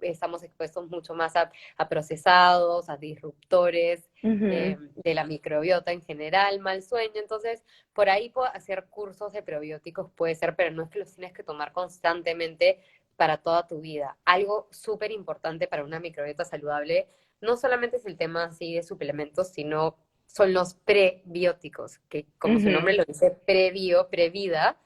Speaker 1: estamos expuestos mucho más a procesados, a disruptores de la microbiota en general, mal sueño, entonces por ahí puedo hacer cursos de probióticos, puede ser, pero no es que los tienes que tomar constantemente para toda tu vida. Algo súper importante para una microbiota saludable, no solamente es el tema así de suplementos, sino son los prebióticos, que como su nombre lo dice, previda,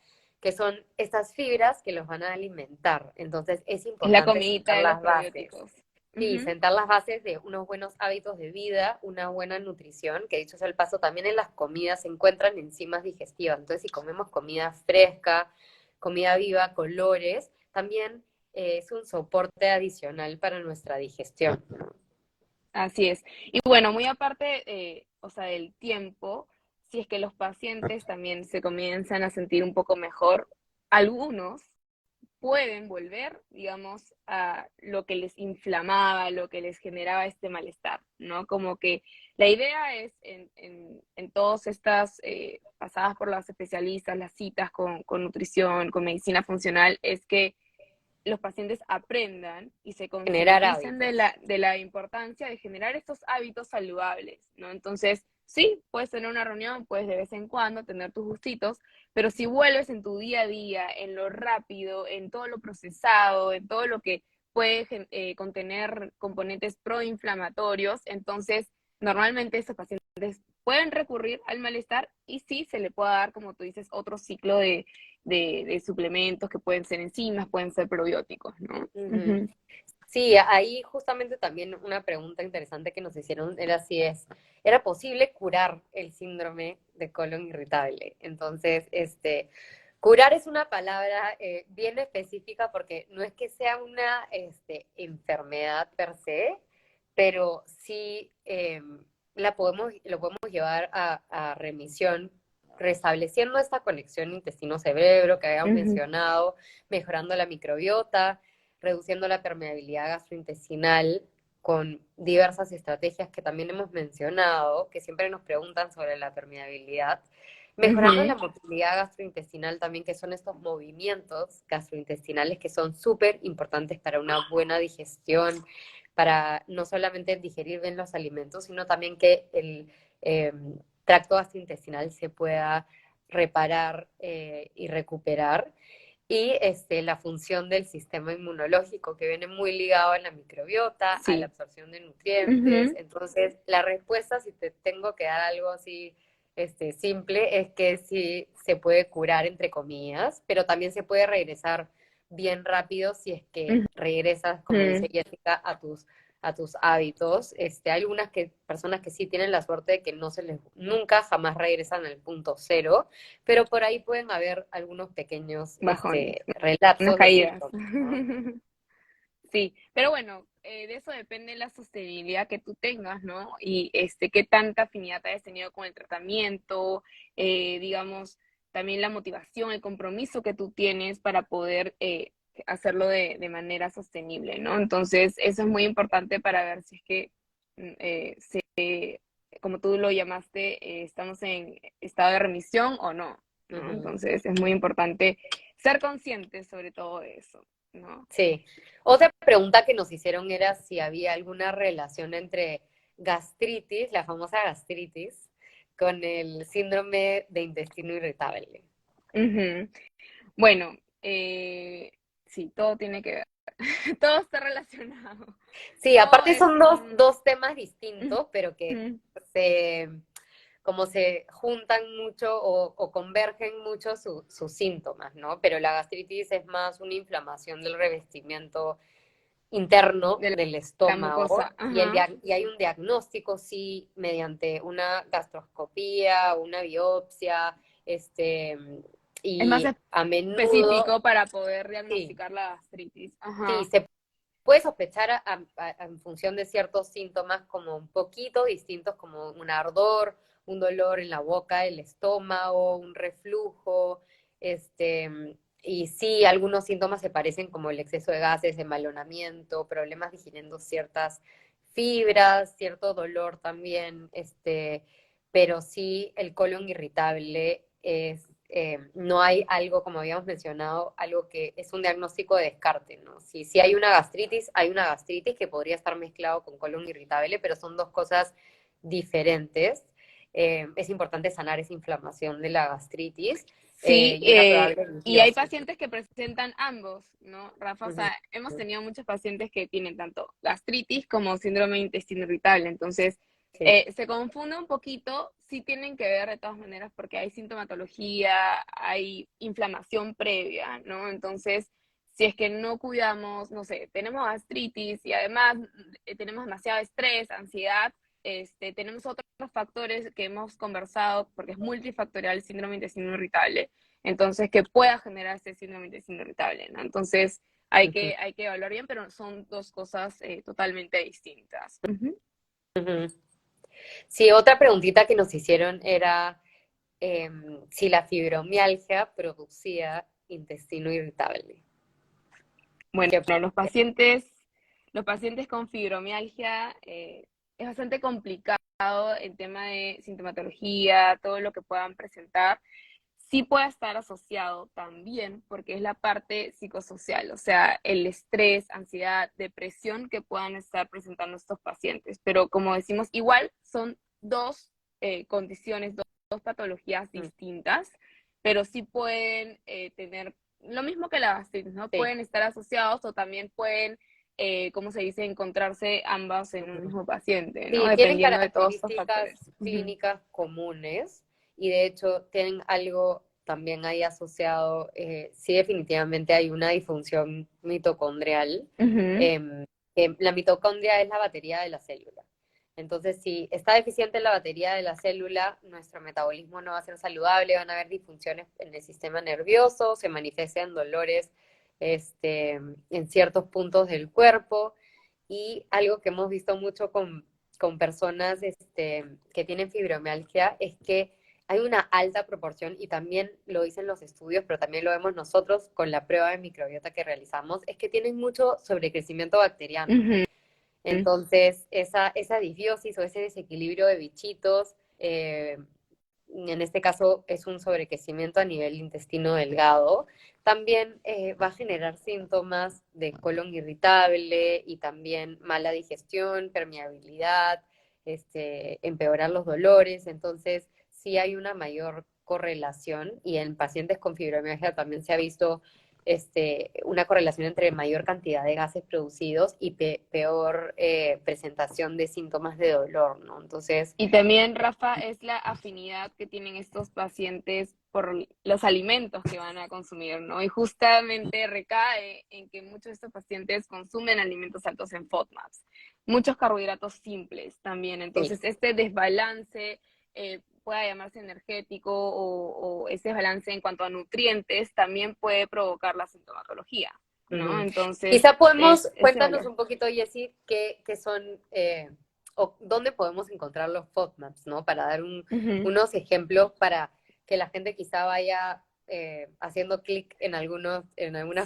Speaker 1: que son estas fibras que los van a alimentar. Entonces es
Speaker 2: Es la
Speaker 1: importante
Speaker 2: comidita
Speaker 1: sentar
Speaker 2: de los
Speaker 1: las bases.
Speaker 2: probióticos.
Speaker 1: Sí, sentar las bases de unos buenos hábitos de vida, una buena nutrición, que dicho sea el paso, también en las comidas se encuentran enzimas digestivas. Entonces, si comemos comida fresca, comida viva, colores, también es un soporte adicional para nuestra digestión.
Speaker 2: Así es. Y bueno, muy aparte, o sea, del tiempo, si es que los pacientes también se comienzan a sentir un poco mejor, algunos pueden volver, digamos, a lo que les inflamaba, lo que les generaba este malestar, ¿no? Como que la idea es en todas estas pasadas por las especialistas, las citas con nutrición, con medicina funcional, es que los pacientes aprendan y se
Speaker 1: Generar
Speaker 2: concienticen
Speaker 1: hábitos.
Speaker 2: de la importancia de generar estos hábitos saludables, ¿no? Entonces, sí, puedes tener una reunión, puedes de vez en cuando tener tus gustitos, pero si vuelves en tu día a día, en lo rápido, en todo lo procesado, en todo lo que puede contener componentes proinflamatorios, entonces normalmente estos pacientes pueden recurrir al malestar y sí se le puede dar, como tú dices, otro ciclo de suplementos que pueden ser enzimas, pueden ser probióticos, ¿no?
Speaker 1: Sí, ahí justamente también una pregunta interesante que nos hicieron era si era posible curar el síndrome de colon irritable. Entonces, curar es una palabra bien específica porque no es que sea una enfermedad per se, pero sí lo podemos llevar a remisión, restableciendo esta conexión intestino-cerebro que habíamos mencionado, mejorando la microbiota, reduciendo la permeabilidad gastrointestinal con diversas estrategias que también hemos mencionado, que siempre nos preguntan sobre la permeabilidad, mejorando la motilidad gastrointestinal también, que son estos movimientos gastrointestinales que son súper importantes para una buena digestión, para no solamente digerir bien los alimentos, sino también que tracto gastrointestinal se pueda reparar y recuperar. Y la función del sistema inmunológico, que viene muy ligado a la microbiota, a la
Speaker 2: Sí.
Speaker 1: absorción de nutrientes.
Speaker 2: Ujú.
Speaker 1: Entonces, la respuesta, si te tengo que dar algo así simple, es que sí se puede curar, entre comillas, pero también se puede regresar bien rápido si es que regresas, como dice
Speaker 2: Ujú.
Speaker 1: Jessica, a tus hábitos. Hay algunas personas que sí tienen la suerte de que no se les, nunca jamás regresan al punto cero, pero por ahí pueden haber algunos pequeños
Speaker 2: Bajones, unas
Speaker 1: relapsos de
Speaker 2: caídas.
Speaker 1: síntomas, ¿no?
Speaker 2: Sí, pero bueno, de eso depende la sostenibilidad que tú tengas, ¿no? Y qué tanta afinidad hayas tenido con el tratamiento, digamos, también la motivación, el compromiso que tú tienes para poder hacerlo de manera sostenible, ¿no? Entonces, eso es muy importante para ver si es que, como tú lo llamaste, estamos en estado de remisión o no, ¿no?
Speaker 1: Ujú.
Speaker 2: Entonces, es muy importante ser conscientes sobre todo eso, ¿no?
Speaker 1: Sí. Otra pregunta que nos hicieron era si había alguna relación entre gastritis, la famosa gastritis, con el síndrome de intestino irritable.
Speaker 2: Ujú. Bueno, sí, todo tiene que ver, todo está relacionado.
Speaker 1: Sí,
Speaker 2: Todo
Speaker 1: aparte
Speaker 2: es
Speaker 1: son
Speaker 2: un...
Speaker 1: dos temas
Speaker 2: Ujú,
Speaker 1: distintos, pero que se, como se juntan mucho o convergen mucho sus síntomas, ¿no? Pero la gastritis es más una inflamación del revestimiento interno
Speaker 2: de
Speaker 1: del
Speaker 2: la
Speaker 1: estómago
Speaker 2: mucosa,
Speaker 1: y,
Speaker 2: ajá.
Speaker 1: y hay un diagnóstico, sí, mediante una gastroscopía, una biopsia,
Speaker 2: Es más
Speaker 1: y a menudo,
Speaker 2: específico para poder
Speaker 1: sí,
Speaker 2: diagnosticar la gastritis,
Speaker 1: sí,
Speaker 2: ajá.
Speaker 1: se puede sospechar en función de ciertos síntomas como un poquito distintos, como un ardor, un dolor en la boca, el estómago, un reflujo, y sí, algunos síntomas se parecen como el exceso de gases, embalonamiento, problemas digiriendo ciertas fibras, cierto dolor también, pero sí el colon irritable es no hay algo, como habíamos mencionado, algo que es un diagnóstico de descarte, ¿no? Si hay una gastritis que podría estar mezclado con colon irritable, pero son dos cosas diferentes. Es importante sanar esa inflamación de la gastritis
Speaker 2: Sí,
Speaker 1: y una probable
Speaker 2: y hay
Speaker 1: disbiosis.
Speaker 2: pacientes que presentan ambos, ¿no, Rafa? O
Speaker 1: Ujú,
Speaker 2: sea, hemos tenido muchos pacientes que tienen tanto gastritis como síndrome de intestino irritable, entonces
Speaker 1: sí.
Speaker 2: se confunde un poquito, sí tienen que ver de todas maneras porque hay sintomatología, hay inflamación previa, ¿no? Entonces, si es que no cuidamos, no sé, tenemos gastritis y además tenemos demasiado estrés, ansiedad, tenemos otros factores que hemos conversado, porque es multifactorial el síndrome de intestino irritable, entonces que pueda generar este síndrome de intestino irritable, ¿no? Entonces
Speaker 1: Ujú,
Speaker 2: hay que evaluar bien, pero son dos cosas totalmente distintas. Ujú.
Speaker 1: ujú. Sí, otra preguntita que nos hicieron era si la fibromialgia producía intestino irritable.
Speaker 2: Bueno,
Speaker 1: ¿Qué
Speaker 2: los pacientes con fibromialgia es bastante complicado el tema de sintomatología, todo lo que puedan presentar. Sí puede estar asociado también, porque es la parte psicosocial, o sea, el estrés, ansiedad, depresión que puedan estar presentando estos pacientes. Pero como decimos, igual son dos condiciones, dos patologías
Speaker 1: Mm,
Speaker 2: distintas, pero sí pueden tener lo mismo que la gastritis, ¿no?
Speaker 1: sí.
Speaker 2: Pueden estar asociados o también pueden, ¿cómo se dice?, encontrarse ambas en un
Speaker 1: Ujú.
Speaker 2: mismo paciente, ¿no?
Speaker 1: Sí, tienen
Speaker 2: Dependiendo de todos estos
Speaker 1: características
Speaker 2: factores. Ujú.
Speaker 1: clínicas comunes y de hecho tienen algo también ahí asociado, sí definitivamente hay una disfunción mitocondrial.
Speaker 2: Ujú.
Speaker 1: Que la mitocondria es la batería de la célula. Entonces, si está deficiente la batería de la célula, nuestro metabolismo no va a ser saludable, van a haber disfunciones en el sistema nervioso, se manifiestan dolores en ciertos puntos del cuerpo y algo que hemos visto mucho con personas que tienen fibromialgia es que hay una alta proporción, y también lo dicen los estudios, pero también lo vemos nosotros con la prueba de microbiota que realizamos, es que tienen mucho sobrecrecimiento bacteriano.
Speaker 2: Ujú.
Speaker 1: Entonces, esa disbiosis o ese desequilibrio de bichitos, en este caso es un sobrecrecimiento a nivel intestino delgado, también va a generar síntomas de colon irritable y también mala digestión, permeabilidad, empeorar los dolores. Entonces, sí hay una mayor correlación y en pacientes con fibromialgia también se ha visto una correlación entre mayor cantidad de gases producidos y peor presentación de síntomas de dolor, ¿no? Entonces,
Speaker 2: Y también, Rafa, es la afinidad que tienen estos pacientes por los alimentos que van a consumir, ¿no? Y justamente recae en que muchos de estos pacientes consumen alimentos altos en FODMAPs, muchos carbohidratos simples también.
Speaker 1: sí.
Speaker 2: Entonces, este desbalance, pueda llamarse energético o ese desbalance en cuanto a nutrientes, también puede provocar la sintomatología, ¿no?
Speaker 1: Ujú.
Speaker 2: Entonces,
Speaker 1: Quizá podemos,
Speaker 2: es de
Speaker 1: cuéntanos
Speaker 2: valor.
Speaker 1: un poquito, Jessy, qué son, o dónde podemos encontrar los FODMAPs, ¿no? Para dar
Speaker 2: Ujú.
Speaker 1: unos ejemplos para que la gente quizá vaya haciendo clic en algunas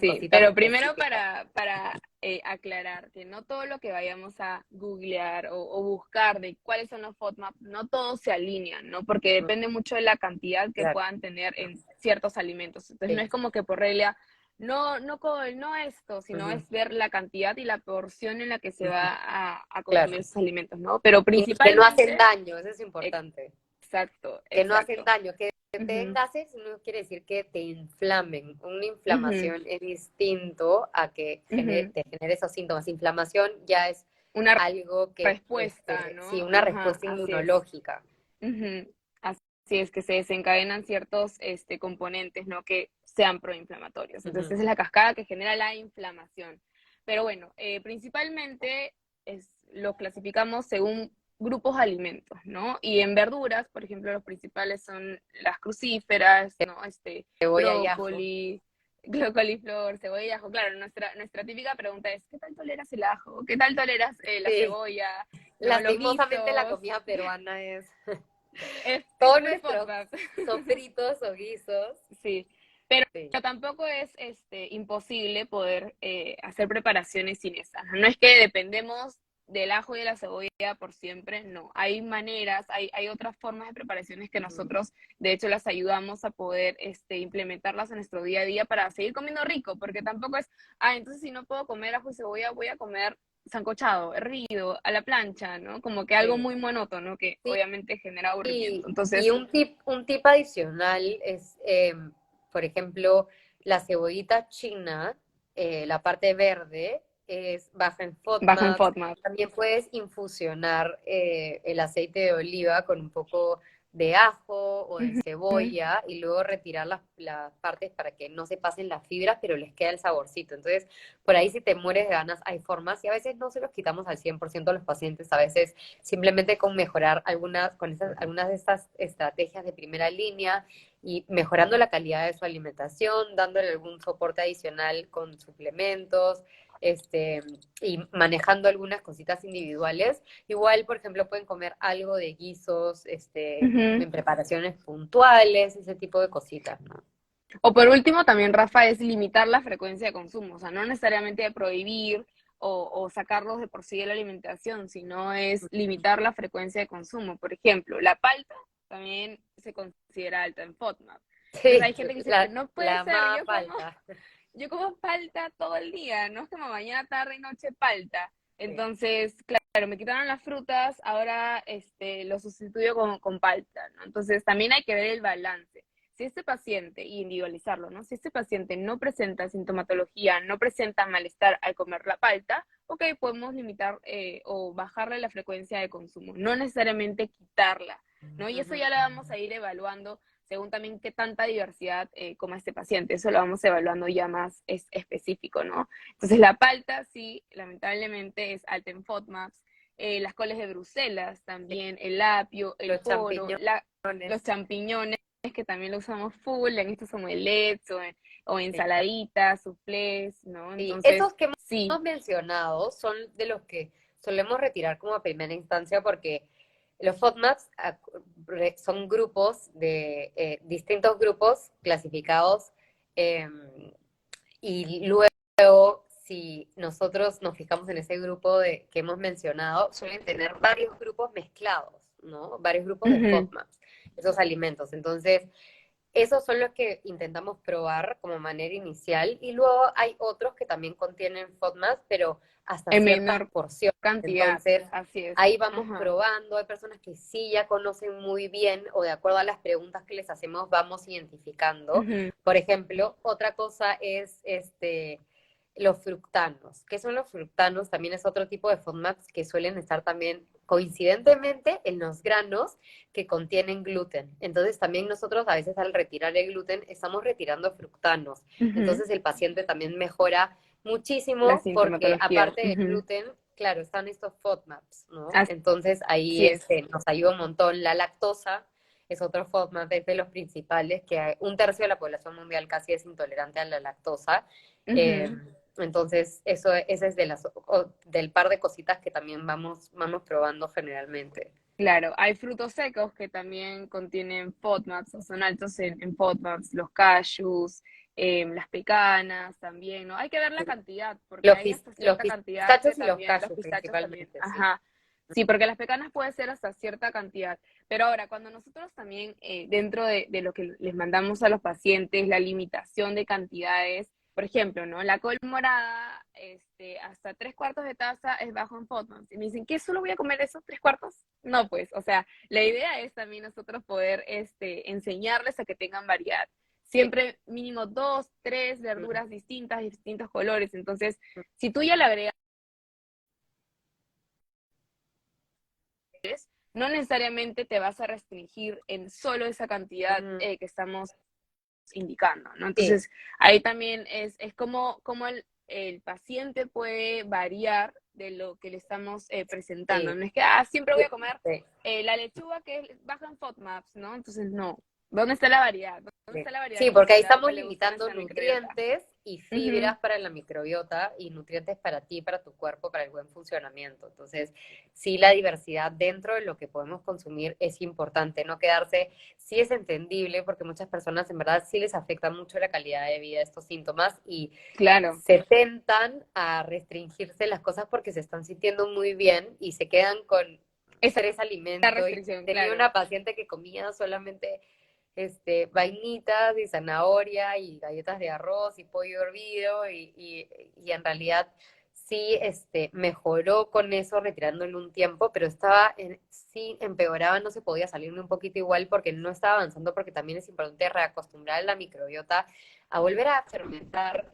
Speaker 2: Sí,
Speaker 1: cositas
Speaker 2: pero primero
Speaker 1: específicas.
Speaker 2: para aclarar que no todo lo que vayamos a googlear o buscar de cuáles son los FODMAP, no todos se alinean, ¿no? Porque
Speaker 1: Mm,
Speaker 2: depende mucho de la cantidad que
Speaker 1: claro,
Speaker 2: puedan tener en ciertos alimentos. Entonces no
Speaker 1: sí.
Speaker 2: es como que por regla, no esto, sino
Speaker 1: Ujú,
Speaker 2: es ver la cantidad y la porción en la que se
Speaker 1: ujú,
Speaker 2: va a consumir
Speaker 1: claro.
Speaker 2: esos alimentos, ¿no? Pero
Speaker 1: Y que no hacen
Speaker 2: principalmente,
Speaker 1: daño, eso es importante.
Speaker 2: exacto,
Speaker 1: Que no hacen
Speaker 2: exacto.
Speaker 1: daño, que te den
Speaker 2: Ujú,
Speaker 1: gases no quiere decir que te inflamen. Una
Speaker 2: ujú,
Speaker 1: inflamación es distinto a que
Speaker 2: ujú.
Speaker 1: te genere esos síntomas. Inflamación ya es
Speaker 2: Una
Speaker 1: algo que,
Speaker 2: respuesta, ¿no?
Speaker 1: sí, una
Speaker 2: Ajá,
Speaker 1: respuesta
Speaker 2: así es.
Speaker 1: inmunológica.
Speaker 2: Ujú. Así es que se desencadenan ciertos componentes, ¿no? Que sean proinflamatorios. Entonces,
Speaker 1: Ujú,
Speaker 2: esa es la cascada que genera la inflamación. Pero bueno, principalmente lo clasificamos según grupos de alimentos, ¿no? Y en verduras, por ejemplo, los principales son las crucíferas, ¿no?
Speaker 1: cebolla y ajo.
Speaker 2: Brócoli, coliflor, cebolla y ajo. Claro, nuestra típica pregunta es, ¿qué tal toleras el ajo? ¿Qué tal toleras la
Speaker 1: Sí,
Speaker 2: cebolla? ¿No? Los
Speaker 1: lastimosamente la
Speaker 2: guisos.
Speaker 1: comida peruana es
Speaker 2: Es
Speaker 1: todos
Speaker 2: full
Speaker 1: nuestros
Speaker 2: FODMAP.
Speaker 1: sofritos o guisos.
Speaker 2: Sí, pero
Speaker 1: Sí.
Speaker 2: tampoco es imposible poder hacer preparaciones sin esas. No es que dependemos del ajo y de la cebolla por siempre, no. Hay maneras, hay otras formas de preparaciones que
Speaker 1: Ujú.
Speaker 2: nosotros, de hecho, las ayudamos a poder implementarlas en nuestro día a día para seguir comiendo rico, porque tampoco es, entonces si no puedo comer ajo y cebolla, voy a comer sancochado, hervido, a la plancha, ¿no? Como que algo
Speaker 1: Sí.
Speaker 2: muy monótono que
Speaker 1: Sí,
Speaker 2: obviamente genera aburrimiento.
Speaker 1: y
Speaker 2: Entonces,
Speaker 1: un tip adicional es, por ejemplo, la cebollita china, la parte verde, es baja en
Speaker 2: baja en
Speaker 1: FODMAPs.
Speaker 2: FODMAP.
Speaker 1: También puedes infusionar el aceite de oliva con un poco de ajo o de
Speaker 2: Ujú.
Speaker 1: cebolla y luego retirar las partes para que no se pasen las fibras, pero les queda el saborcito. Entonces, por ahí si te mueres de ganas, hay formas y a veces no se los quitamos al 100% a los pacientes, a veces simplemente con mejorar algunas de estas estrategias de primera línea y mejorando la calidad de su alimentación, dándole algún soporte adicional con suplementos, este, y manejando algunas cositas individuales. Igual, por ejemplo, pueden comer algo de guisos,
Speaker 2: Ujú.
Speaker 1: en preparaciones puntuales, ese tipo de cositas, ¿no?
Speaker 2: O por último, también, Rafa, es limitar la frecuencia de consumo, o sea, no necesariamente prohibir o sacarlos de por sí de la alimentación, sino es limitar la frecuencia de consumo. Por ejemplo, la palta también se considera alta en FODMAP. Entonces
Speaker 1: Sí,
Speaker 2: hay gente que dice, pero
Speaker 1: la,
Speaker 2: no puede
Speaker 1: la
Speaker 2: ser,
Speaker 1: amada falta.
Speaker 2: yo como palta todo el día, no es como mañana, tarde y noche palta.
Speaker 1: Sí.
Speaker 2: Entonces, claro, me quitaron las frutas, ahora lo sustituyo con palta, ¿no? Entonces también hay que ver el balance. Si este paciente, y individualizarlo, ¿no? Si este paciente no presenta sintomatología, no presenta malestar al comer la palta, ok, podemos limitar o bajarle la frecuencia de consumo, no necesariamente quitarla, ¿no? Y eso
Speaker 1: Ujú.
Speaker 2: ya la vamos a ir evaluando según también qué tanta diversidad coma este paciente. Eso lo vamos evaluando ya más específico, ¿no? Entonces la palta, sí, lamentablemente es alta en FODMAPs, las coles de Bruselas
Speaker 1: Sí,
Speaker 2: también, el apio, el
Speaker 1: los
Speaker 2: poro,
Speaker 1: champiñones.
Speaker 2: los champiñones, que también lo usamos full en estos omelets o
Speaker 1: Sí.
Speaker 2: ensaladitas, soufflés, ¿no?
Speaker 1: Sí,
Speaker 2: Entonces,
Speaker 1: esos que
Speaker 2: sí.
Speaker 1: hemos mencionado son de los que solemos retirar como a primera instancia porque los FODMAPs son grupos de distintos grupos clasificados, eh, y luego si nosotros nos fijamos en ese grupo que hemos mencionado, suelen tener varios grupos mezclados, ¿no? Varios grupos de
Speaker 2: Ujú.
Speaker 1: FODMAPs, esos alimentos. Entonces, esos son los que intentamos probar como manera inicial y luego hay otros que también contienen FODMAPs, pero hasta
Speaker 2: En
Speaker 1: ciertas
Speaker 2: menor
Speaker 1: porciones.
Speaker 2: cantidad,
Speaker 1: Entonces,
Speaker 2: así es.
Speaker 1: ahí vamos
Speaker 2: Ajá.
Speaker 1: probando. Hay personas que sí ya conocen muy bien o de acuerdo a las preguntas que les hacemos vamos identificando.
Speaker 2: Ujú.
Speaker 1: Por ejemplo, otra cosa es los fructanos. ¿Qué son los fructanos? También es otro tipo de FODMAPs que suelen estar también coincidentemente en los granos que contienen gluten. Entonces también nosotros a veces al retirar el gluten estamos retirando fructanos.
Speaker 2: Ujú.
Speaker 1: Entonces el paciente también mejora
Speaker 2: La
Speaker 1: muchísimo porque
Speaker 2: sintomatología.
Speaker 1: aparte del
Speaker 2: Ujú.
Speaker 1: gluten, claro, están estos FODMAPs, ¿no?
Speaker 2: Así
Speaker 1: Entonces ahí
Speaker 2: es.
Speaker 1: nos ayuda un montón. La lactosa es otro FODMAP, es de los principales, que un tercio de la población mundial casi es intolerante a la lactosa. Eh,
Speaker 2: Ujú.
Speaker 1: entonces, ese es del par de cositas que también vamos probando generalmente.
Speaker 2: Claro, hay frutos secos que también contienen FODMAPs, o son altos en FODMAPs, los cashews, las pecanas también, ¿no? Hay que ver la cantidad, porque hay hasta
Speaker 1: Los
Speaker 2: cierta cantidad que
Speaker 1: pistachos y los
Speaker 2: también, los
Speaker 1: cashews
Speaker 2: pistachos también,
Speaker 1: principalmente, sí.
Speaker 2: ajá. Sí, porque las pecanas puede ser hasta cierta cantidad. Pero ahora, cuando nosotros también, dentro de lo que les mandamos a los pacientes, la limitación de cantidades, por ejemplo, ¿no? La col morada, hasta 3/4 de taza es bajo en FODMAPs. Y me dicen, ¿qué? ¿Solo voy a comer esos 3/4? No, pues, o sea, la idea es también nosotros poder enseñarles a que tengan variedad. Siempre mínimo 2, 3 verduras distintas, de distintos colores. Entonces, si tú ya le agregas, no necesariamente te vas a restringir en solo esa cantidad
Speaker 1: Ujú.
Speaker 2: que estamos indicando, ¿no?
Speaker 1: Sí,
Speaker 2: Entonces, ahí también es como el paciente puede variar de lo que le estamos presentando.
Speaker 1: sí,
Speaker 2: No es que, siempre voy
Speaker 1: yo-
Speaker 2: a comer
Speaker 1: sí,
Speaker 2: la lechuga que baja en FODMAPs, ¿no? Entonces, no. ¿Dónde está la variedad? ¿Dónde
Speaker 1: sí.
Speaker 2: está la variedad
Speaker 1: Sí,
Speaker 2: que
Speaker 1: porque ahí
Speaker 2: necesita o
Speaker 1: estamos
Speaker 2: que le gusta a
Speaker 1: limitando
Speaker 2: nuestra microbiota?
Speaker 1: nutrientes y
Speaker 2: Ujú.
Speaker 1: fibras para la microbiota y nutrientes para ti, para tu cuerpo, para el buen funcionamiento. Entonces, sí, la diversidad dentro de lo que podemos consumir es importante, no quedarse, sí es entendible porque muchas personas en verdad sí les afecta mucho la calidad de vida estos síntomas y
Speaker 2: Claro,
Speaker 1: se tentan a restringirse las cosas porque se están sintiendo muy bien y se quedan con
Speaker 2: esa
Speaker 1: tres alimentos. Y
Speaker 2: restricción,
Speaker 1: tenía
Speaker 2: claro.
Speaker 1: una paciente que comía solamente vainitas y zanahoria y galletas de arroz y pollo hervido y en realidad sí mejoró con eso retirándole un tiempo, pero sí empeoraba, no se podía salirme un poquito igual porque no estaba avanzando porque también es importante reacostumbrar a la microbiota a volver a fermentar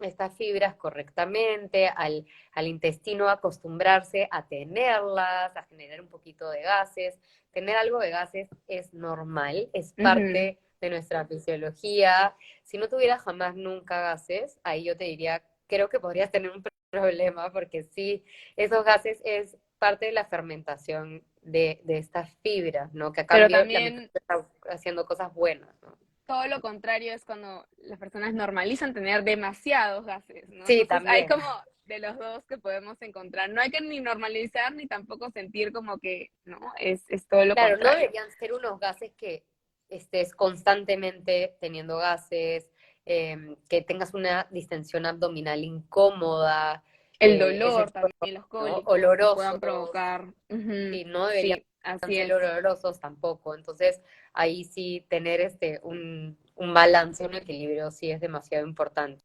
Speaker 1: estas fibras correctamente, al intestino acostumbrarse a tenerlas, a generar un poquito de gases. Tener algo de gases es normal, es
Speaker 2: Ujú.
Speaker 1: parte de nuestra fisiología. Si no tuvieras jamás nunca gases, ahí yo te diría, creo que podrías tener un problema, porque sí, esos gases es parte de la fermentación de estas fibras, ¿no? Que a
Speaker 2: Pero
Speaker 1: cambio la
Speaker 2: también
Speaker 1: microbiota está haciendo cosas buenas, ¿no?
Speaker 2: todo lo contrario es cuando las personas normalizan tener demasiados gases, ¿no?
Speaker 1: Sí,
Speaker 2: Entonces hay
Speaker 1: también.
Speaker 2: como de los dos que podemos encontrar. No hay que ni normalizar ni tampoco sentir como que, ¿no? Es todo lo
Speaker 1: Claro, no
Speaker 2: contrario.
Speaker 1: deberían ser unos gases que estés constantemente teniendo gases, que tengas una distensión abdominal incómoda,
Speaker 2: El
Speaker 1: ese
Speaker 2: dolor
Speaker 1: tipo de
Speaker 2: también, los
Speaker 1: cosas, ¿no?
Speaker 2: cólicos que puedan
Speaker 1: Olorosos,
Speaker 2: provocar. Ujú.
Speaker 1: sí, no deberían
Speaker 2: Sí, así
Speaker 1: ser
Speaker 2: es.
Speaker 1: olorosos tampoco. Entonces, ahí sí tener un balance, un equilibrio, sí es demasiado importante.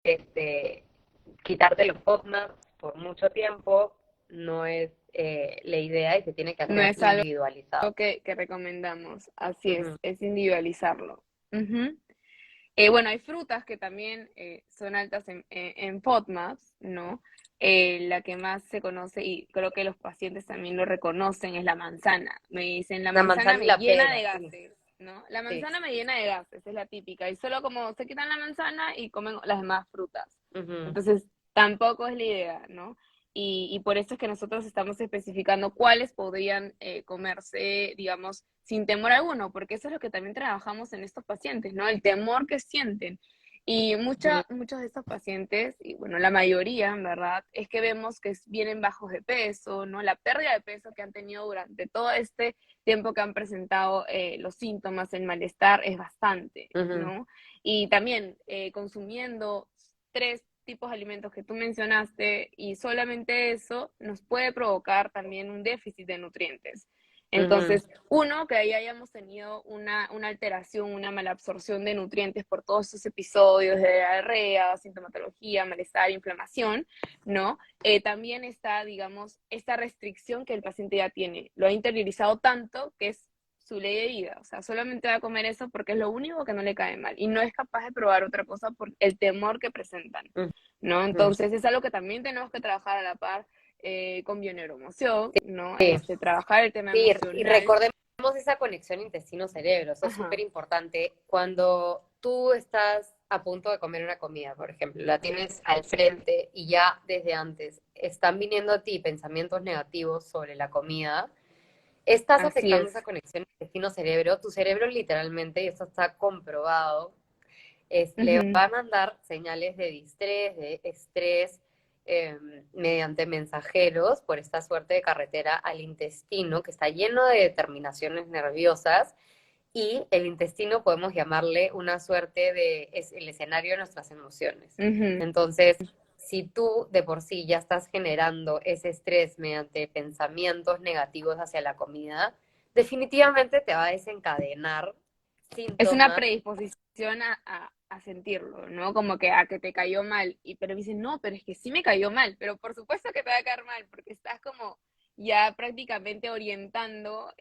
Speaker 1: Este, Quitarte los FODMAPs por mucho tiempo no es la idea y se tiene que
Speaker 2: No
Speaker 1: hacer
Speaker 2: es algo
Speaker 1: individualizado.
Speaker 2: que recomendamos. Así
Speaker 1: Ujú.
Speaker 2: es individualizarlo. Ujú. Bueno, hay frutas que también son altas en FODMAPs, ¿no? La que más se conoce, y creo que los pacientes también lo reconocen, es la manzana. Me dicen, la
Speaker 1: La
Speaker 2: manzana
Speaker 1: manzana y
Speaker 2: me
Speaker 1: la
Speaker 2: llena de
Speaker 1: pera, sí,
Speaker 2: gases, ¿no? La
Speaker 1: sí.
Speaker 2: manzana me llena de gases, es la típica. Y solo como se quitan la manzana y comen las demás frutas.
Speaker 1: Ujú.
Speaker 2: Entonces, tampoco es la idea, ¿no? Y por eso es que nosotros estamos especificando cuáles podrían comerse, digamos, sin temor alguno, porque eso es lo que también trabajamos en estos pacientes, ¿no? El temor que sienten. Y
Speaker 1: Ujú.
Speaker 2: muchos de estos pacientes, y bueno, la mayoría, en verdad, es que vemos que vienen bajos de peso, ¿no? La pérdida de peso que han tenido durante todo este tiempo que han presentado los síntomas, el malestar, es bastante,
Speaker 1: Ujú.
Speaker 2: ¿no? Y también consumiendo 3 tipos de alimentos que tú mencionaste y solamente eso nos puede provocar también un déficit de nutrientes.
Speaker 1: Ujú,
Speaker 2: Entonces, uno, que ahí hayamos tenido una alteración, una malabsorción de nutrientes por todos estos episodios de diarrea, sintomatología, malestar, inflamación, ¿no? También está, digamos, esta restricción que el paciente ya tiene. Lo ha interiorizado tanto que es su ley de vida. O sea, solamente va a comer eso porque es lo único que no le cae mal y no es capaz de probar otra cosa por el temor que presentan, ¿no?
Speaker 1: ujú.
Speaker 2: Entonces, es algo que también tenemos que trabajar a la par con bioneuromoción, ¿no?
Speaker 1: Sí.
Speaker 2: Trabajar el tema
Speaker 1: Sí, y
Speaker 2: emocional.
Speaker 1: recordemos esa conexión intestino-cerebro, eso es súper
Speaker 2: Ajá,
Speaker 1: importante. Cuando tú estás a punto de comer una comida, por ejemplo, la tienes al frente y ya desde antes están viniendo a ti pensamientos negativos sobre la comida, estás
Speaker 2: así
Speaker 1: afectando
Speaker 2: es.
Speaker 1: esa conexión intestino-cerebro. Tu cerebro literalmente, y esto está comprobado, le
Speaker 2: Ujú.
Speaker 1: va a mandar señales de distrés, de estrés, mediante mensajeros por esta suerte de carretera al intestino, que está lleno de terminaciones nerviosas, y el intestino podemos llamarle una suerte de, es el escenario de nuestras emociones.
Speaker 2: Ujú.
Speaker 1: Entonces, si tú de por sí ya estás generando ese estrés mediante pensamientos negativos hacia la comida, definitivamente te va a desencadenar
Speaker 2: Es una
Speaker 1: síntomas.
Speaker 2: predisposición a sentirlo, ¿no? Como que a que te cayó mal. Pero me dicen, no, pero es que sí me cayó mal. Pero por supuesto que te va a caer mal, porque estás como ya prácticamente orientando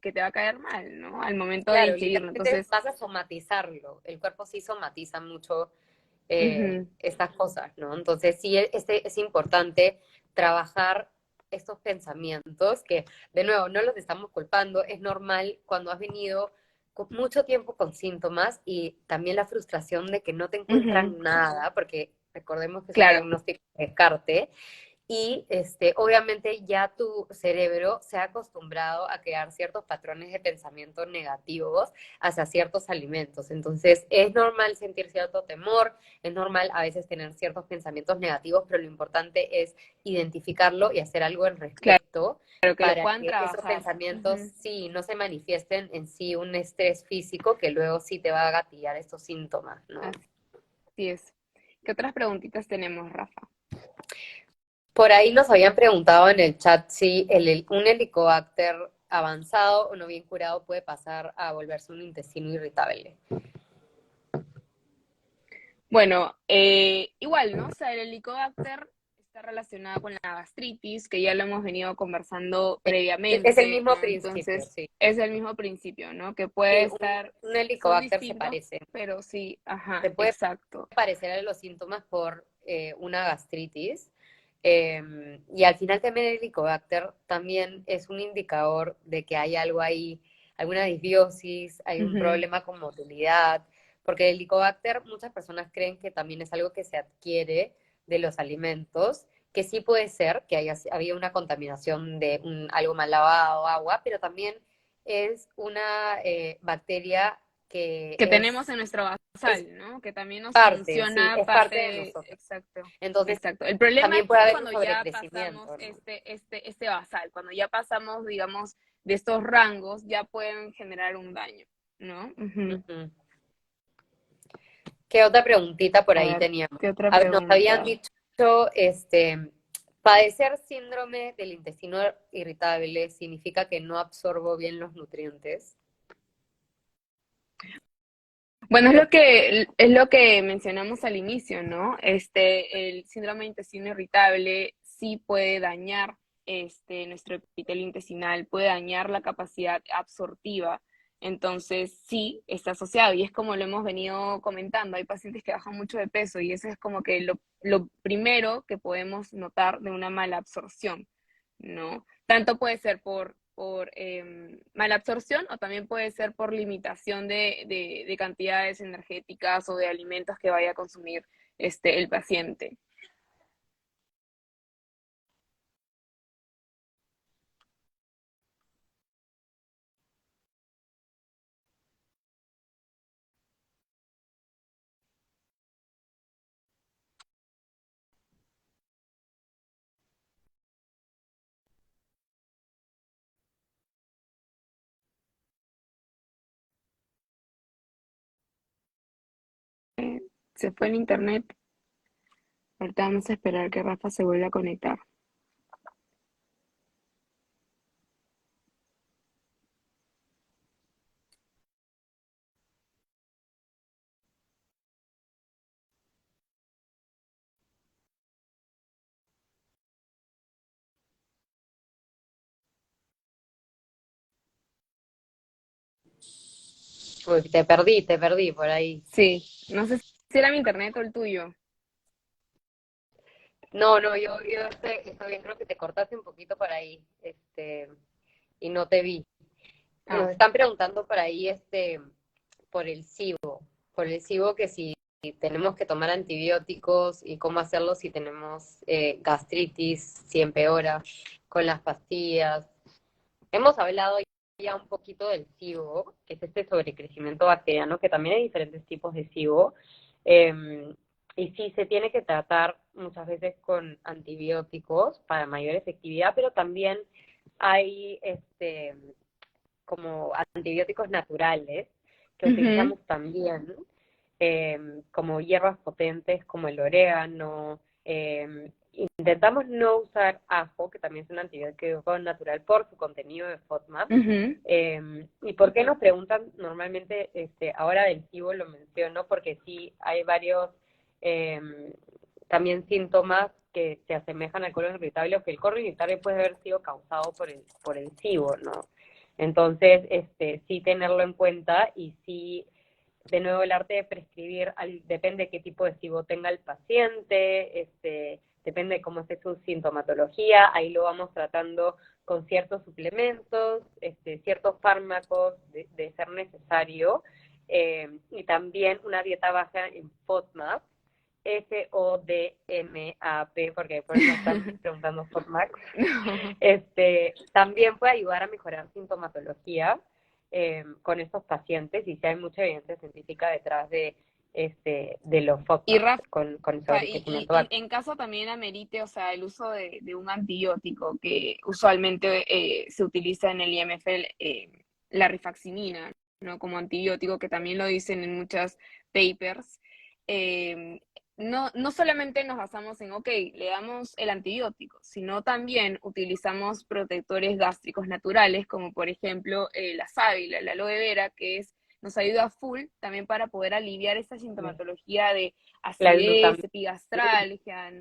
Speaker 2: que te va a caer mal, ¿no? Al momento de
Speaker 1: Claro,
Speaker 2: ingerirlo.
Speaker 1: literalmente
Speaker 2: Entonces,
Speaker 1: vas a somatizarlo. El cuerpo sí somatiza mucho
Speaker 2: ujú,
Speaker 1: estas cosas, ¿no? Entonces sí es importante trabajar estos pensamientos que, de nuevo, no los estamos culpando. Es normal cuando has venido con mucho tiempo con síntomas y también la frustración de que no te
Speaker 2: ujú,
Speaker 1: encuentran nada, porque recordemos que es un
Speaker 2: claro.
Speaker 1: diagnóstico de descarte, y obviamente ya tu cerebro se ha acostumbrado a crear ciertos patrones de pensamiento negativos hacia ciertos alimentos. Entonces, es normal sentir cierto temor, es normal a veces tener ciertos pensamientos negativos, pero lo importante es identificarlo y hacer algo al
Speaker 2: Claro,
Speaker 1: respecto
Speaker 2: que lo
Speaker 1: para
Speaker 2: puedan
Speaker 1: que esos
Speaker 2: trabajar.
Speaker 1: pensamientos
Speaker 2: Ujú,
Speaker 1: sí no se manifiesten en sí un estrés físico que luego sí te va a gatillar estos síntomas, ¿no?
Speaker 2: así es. ¿Qué otras preguntitas tenemos, Rafa?
Speaker 1: Por ahí nos habían preguntado en el chat si un helicobacter avanzado o no bien curado puede pasar a volverse un intestino irritable.
Speaker 2: Bueno, igual, ¿no? O sea, el Helicobacter está relacionado con la gastritis, que ya lo hemos venido conversando
Speaker 1: Es el
Speaker 2: previamente,
Speaker 1: mismo
Speaker 2: ¿no?
Speaker 1: principio,
Speaker 2: Entonces,
Speaker 1: sí.
Speaker 2: es el mismo principio, ¿no? Que
Speaker 1: Sí,
Speaker 2: puede estar,
Speaker 1: un
Speaker 2: son
Speaker 1: helicobacter se
Speaker 2: distintos,
Speaker 1: parece.
Speaker 2: pero sí,
Speaker 1: Se
Speaker 2: ajá,
Speaker 1: puede
Speaker 2: exacto.
Speaker 1: parecer a los síntomas por una gastritis. Y al final también el helicobacter también es un indicador de que hay algo ahí, alguna disbiosis, hay un
Speaker 2: Ujú,
Speaker 1: problema con motilidad, porque el helicobacter muchas personas creen que también es algo que se adquiere de los alimentos, que sí puede ser que había una contaminación de algo mal lavado, agua, pero también es una bacteria que
Speaker 2: que tenemos en nuestro
Speaker 1: es
Speaker 2: basal, ¿no? Que también nos
Speaker 1: parte, sí,
Speaker 2: funciona
Speaker 1: es parte de
Speaker 2: parte,
Speaker 1: nosotros.
Speaker 2: exacto,
Speaker 1: Entonces,
Speaker 2: exacto. El problema
Speaker 1: también
Speaker 2: es
Speaker 1: puede haber un
Speaker 2: cuando ya pasamos
Speaker 1: sobrecrecimiento, ¿no?
Speaker 2: este basal, cuando ya pasamos, digamos, de estos rangos, ya pueden generar un daño, ¿no? Ujú.
Speaker 1: Ujú. ¿Qué otra preguntita por
Speaker 2: A
Speaker 1: ahí
Speaker 2: ver,
Speaker 1: teníamos?
Speaker 2: ¿qué otra
Speaker 1: Nos habían
Speaker 2: pregunta?
Speaker 1: dicho, padecer síndrome del intestino irritable significa que no absorbo bien los nutrientes.
Speaker 2: Bueno, es lo que mencionamos al inicio, ¿no? El síndrome de intestino irritable sí puede dañar nuestro epitelio intestinal, puede dañar la capacidad absortiva. Entonces, sí, está asociado. Y es como lo hemos venido comentando, hay pacientes que bajan mucho de peso y eso es como que lo primero que podemos notar de una mala absorción, ¿no? Tanto puede ser por mala absorción o también puede ser por limitación de cantidades energéticas o de alimentos que vaya a consumir el paciente. Se fue el internet. Ahorita vamos a esperar que Rafa se vuelva a conectar.
Speaker 1: Uy, te perdí por ahí.
Speaker 2: Sí, no sé si era mi internet o el tuyo.
Speaker 1: No, no, yo estoy bien, creo que te cortaste un poquito por ahí, y no te vi.
Speaker 2: Ah,
Speaker 1: Nos están preguntando por ahí, por el SIBO, que si tenemos que tomar antibióticos y cómo hacerlo si tenemos gastritis, si empeora con las pastillas. Hemos hablado ya un poquito del SIBO, que es este sobrecrecimiento bacteriano, que también hay diferentes tipos de SIBO. Y sí, se tiene que tratar muchas veces con antibióticos para mayor efectividad, pero también hay como antibióticos naturales que
Speaker 2: ujú,
Speaker 1: utilizamos también, como hierbas potentes como el orégano. Intentamos no usar ajo, que también es un antibiótico natural por su contenido de FODMAP.
Speaker 2: ujú,
Speaker 1: ¿Y por qué nos preguntan normalmente, ahora del SIBO lo menciono? Porque sí hay varios eh, también síntomas que se asemejan al colon irritable, o que el colon irritable puede haber sido causado por el SIBO, ¿no? Entonces, sí tenerlo en cuenta, y sí, de nuevo, el arte de prescribir depende de qué tipo de SIBO tenga el paciente, depende de cómo esté su sintomatología, ahí lo vamos tratando con ciertos suplementos, ciertos fármacos de ser necesario, y también una dieta baja en FODMAP, FODMAP, porque después nos están preguntando FODMAP.
Speaker 2: no.
Speaker 1: También puede ayudar a mejorar sintomatología con estos pacientes, y si hay mucha evidencia científica detrás de los
Speaker 2: Y
Speaker 1: FODMAPs
Speaker 2: Rafa,
Speaker 1: con
Speaker 2: y
Speaker 1: sobrecrecimiento
Speaker 2: en caso también amerite, o sea, el uso de un antibiótico que usualmente se utiliza en el IMF, la rifaximina, ¿no? Como antibiótico, que también lo dicen en muchas papers. eh, no solamente nos basamos en, ok, le damos el antibiótico, sino también utilizamos protectores gástricos naturales, como por ejemplo la sábila, la aloe vera, nos ayuda full también para poder aliviar esta sintomatología de
Speaker 1: la
Speaker 2: acidez,
Speaker 1: glutamina.
Speaker 2: epigastralgia,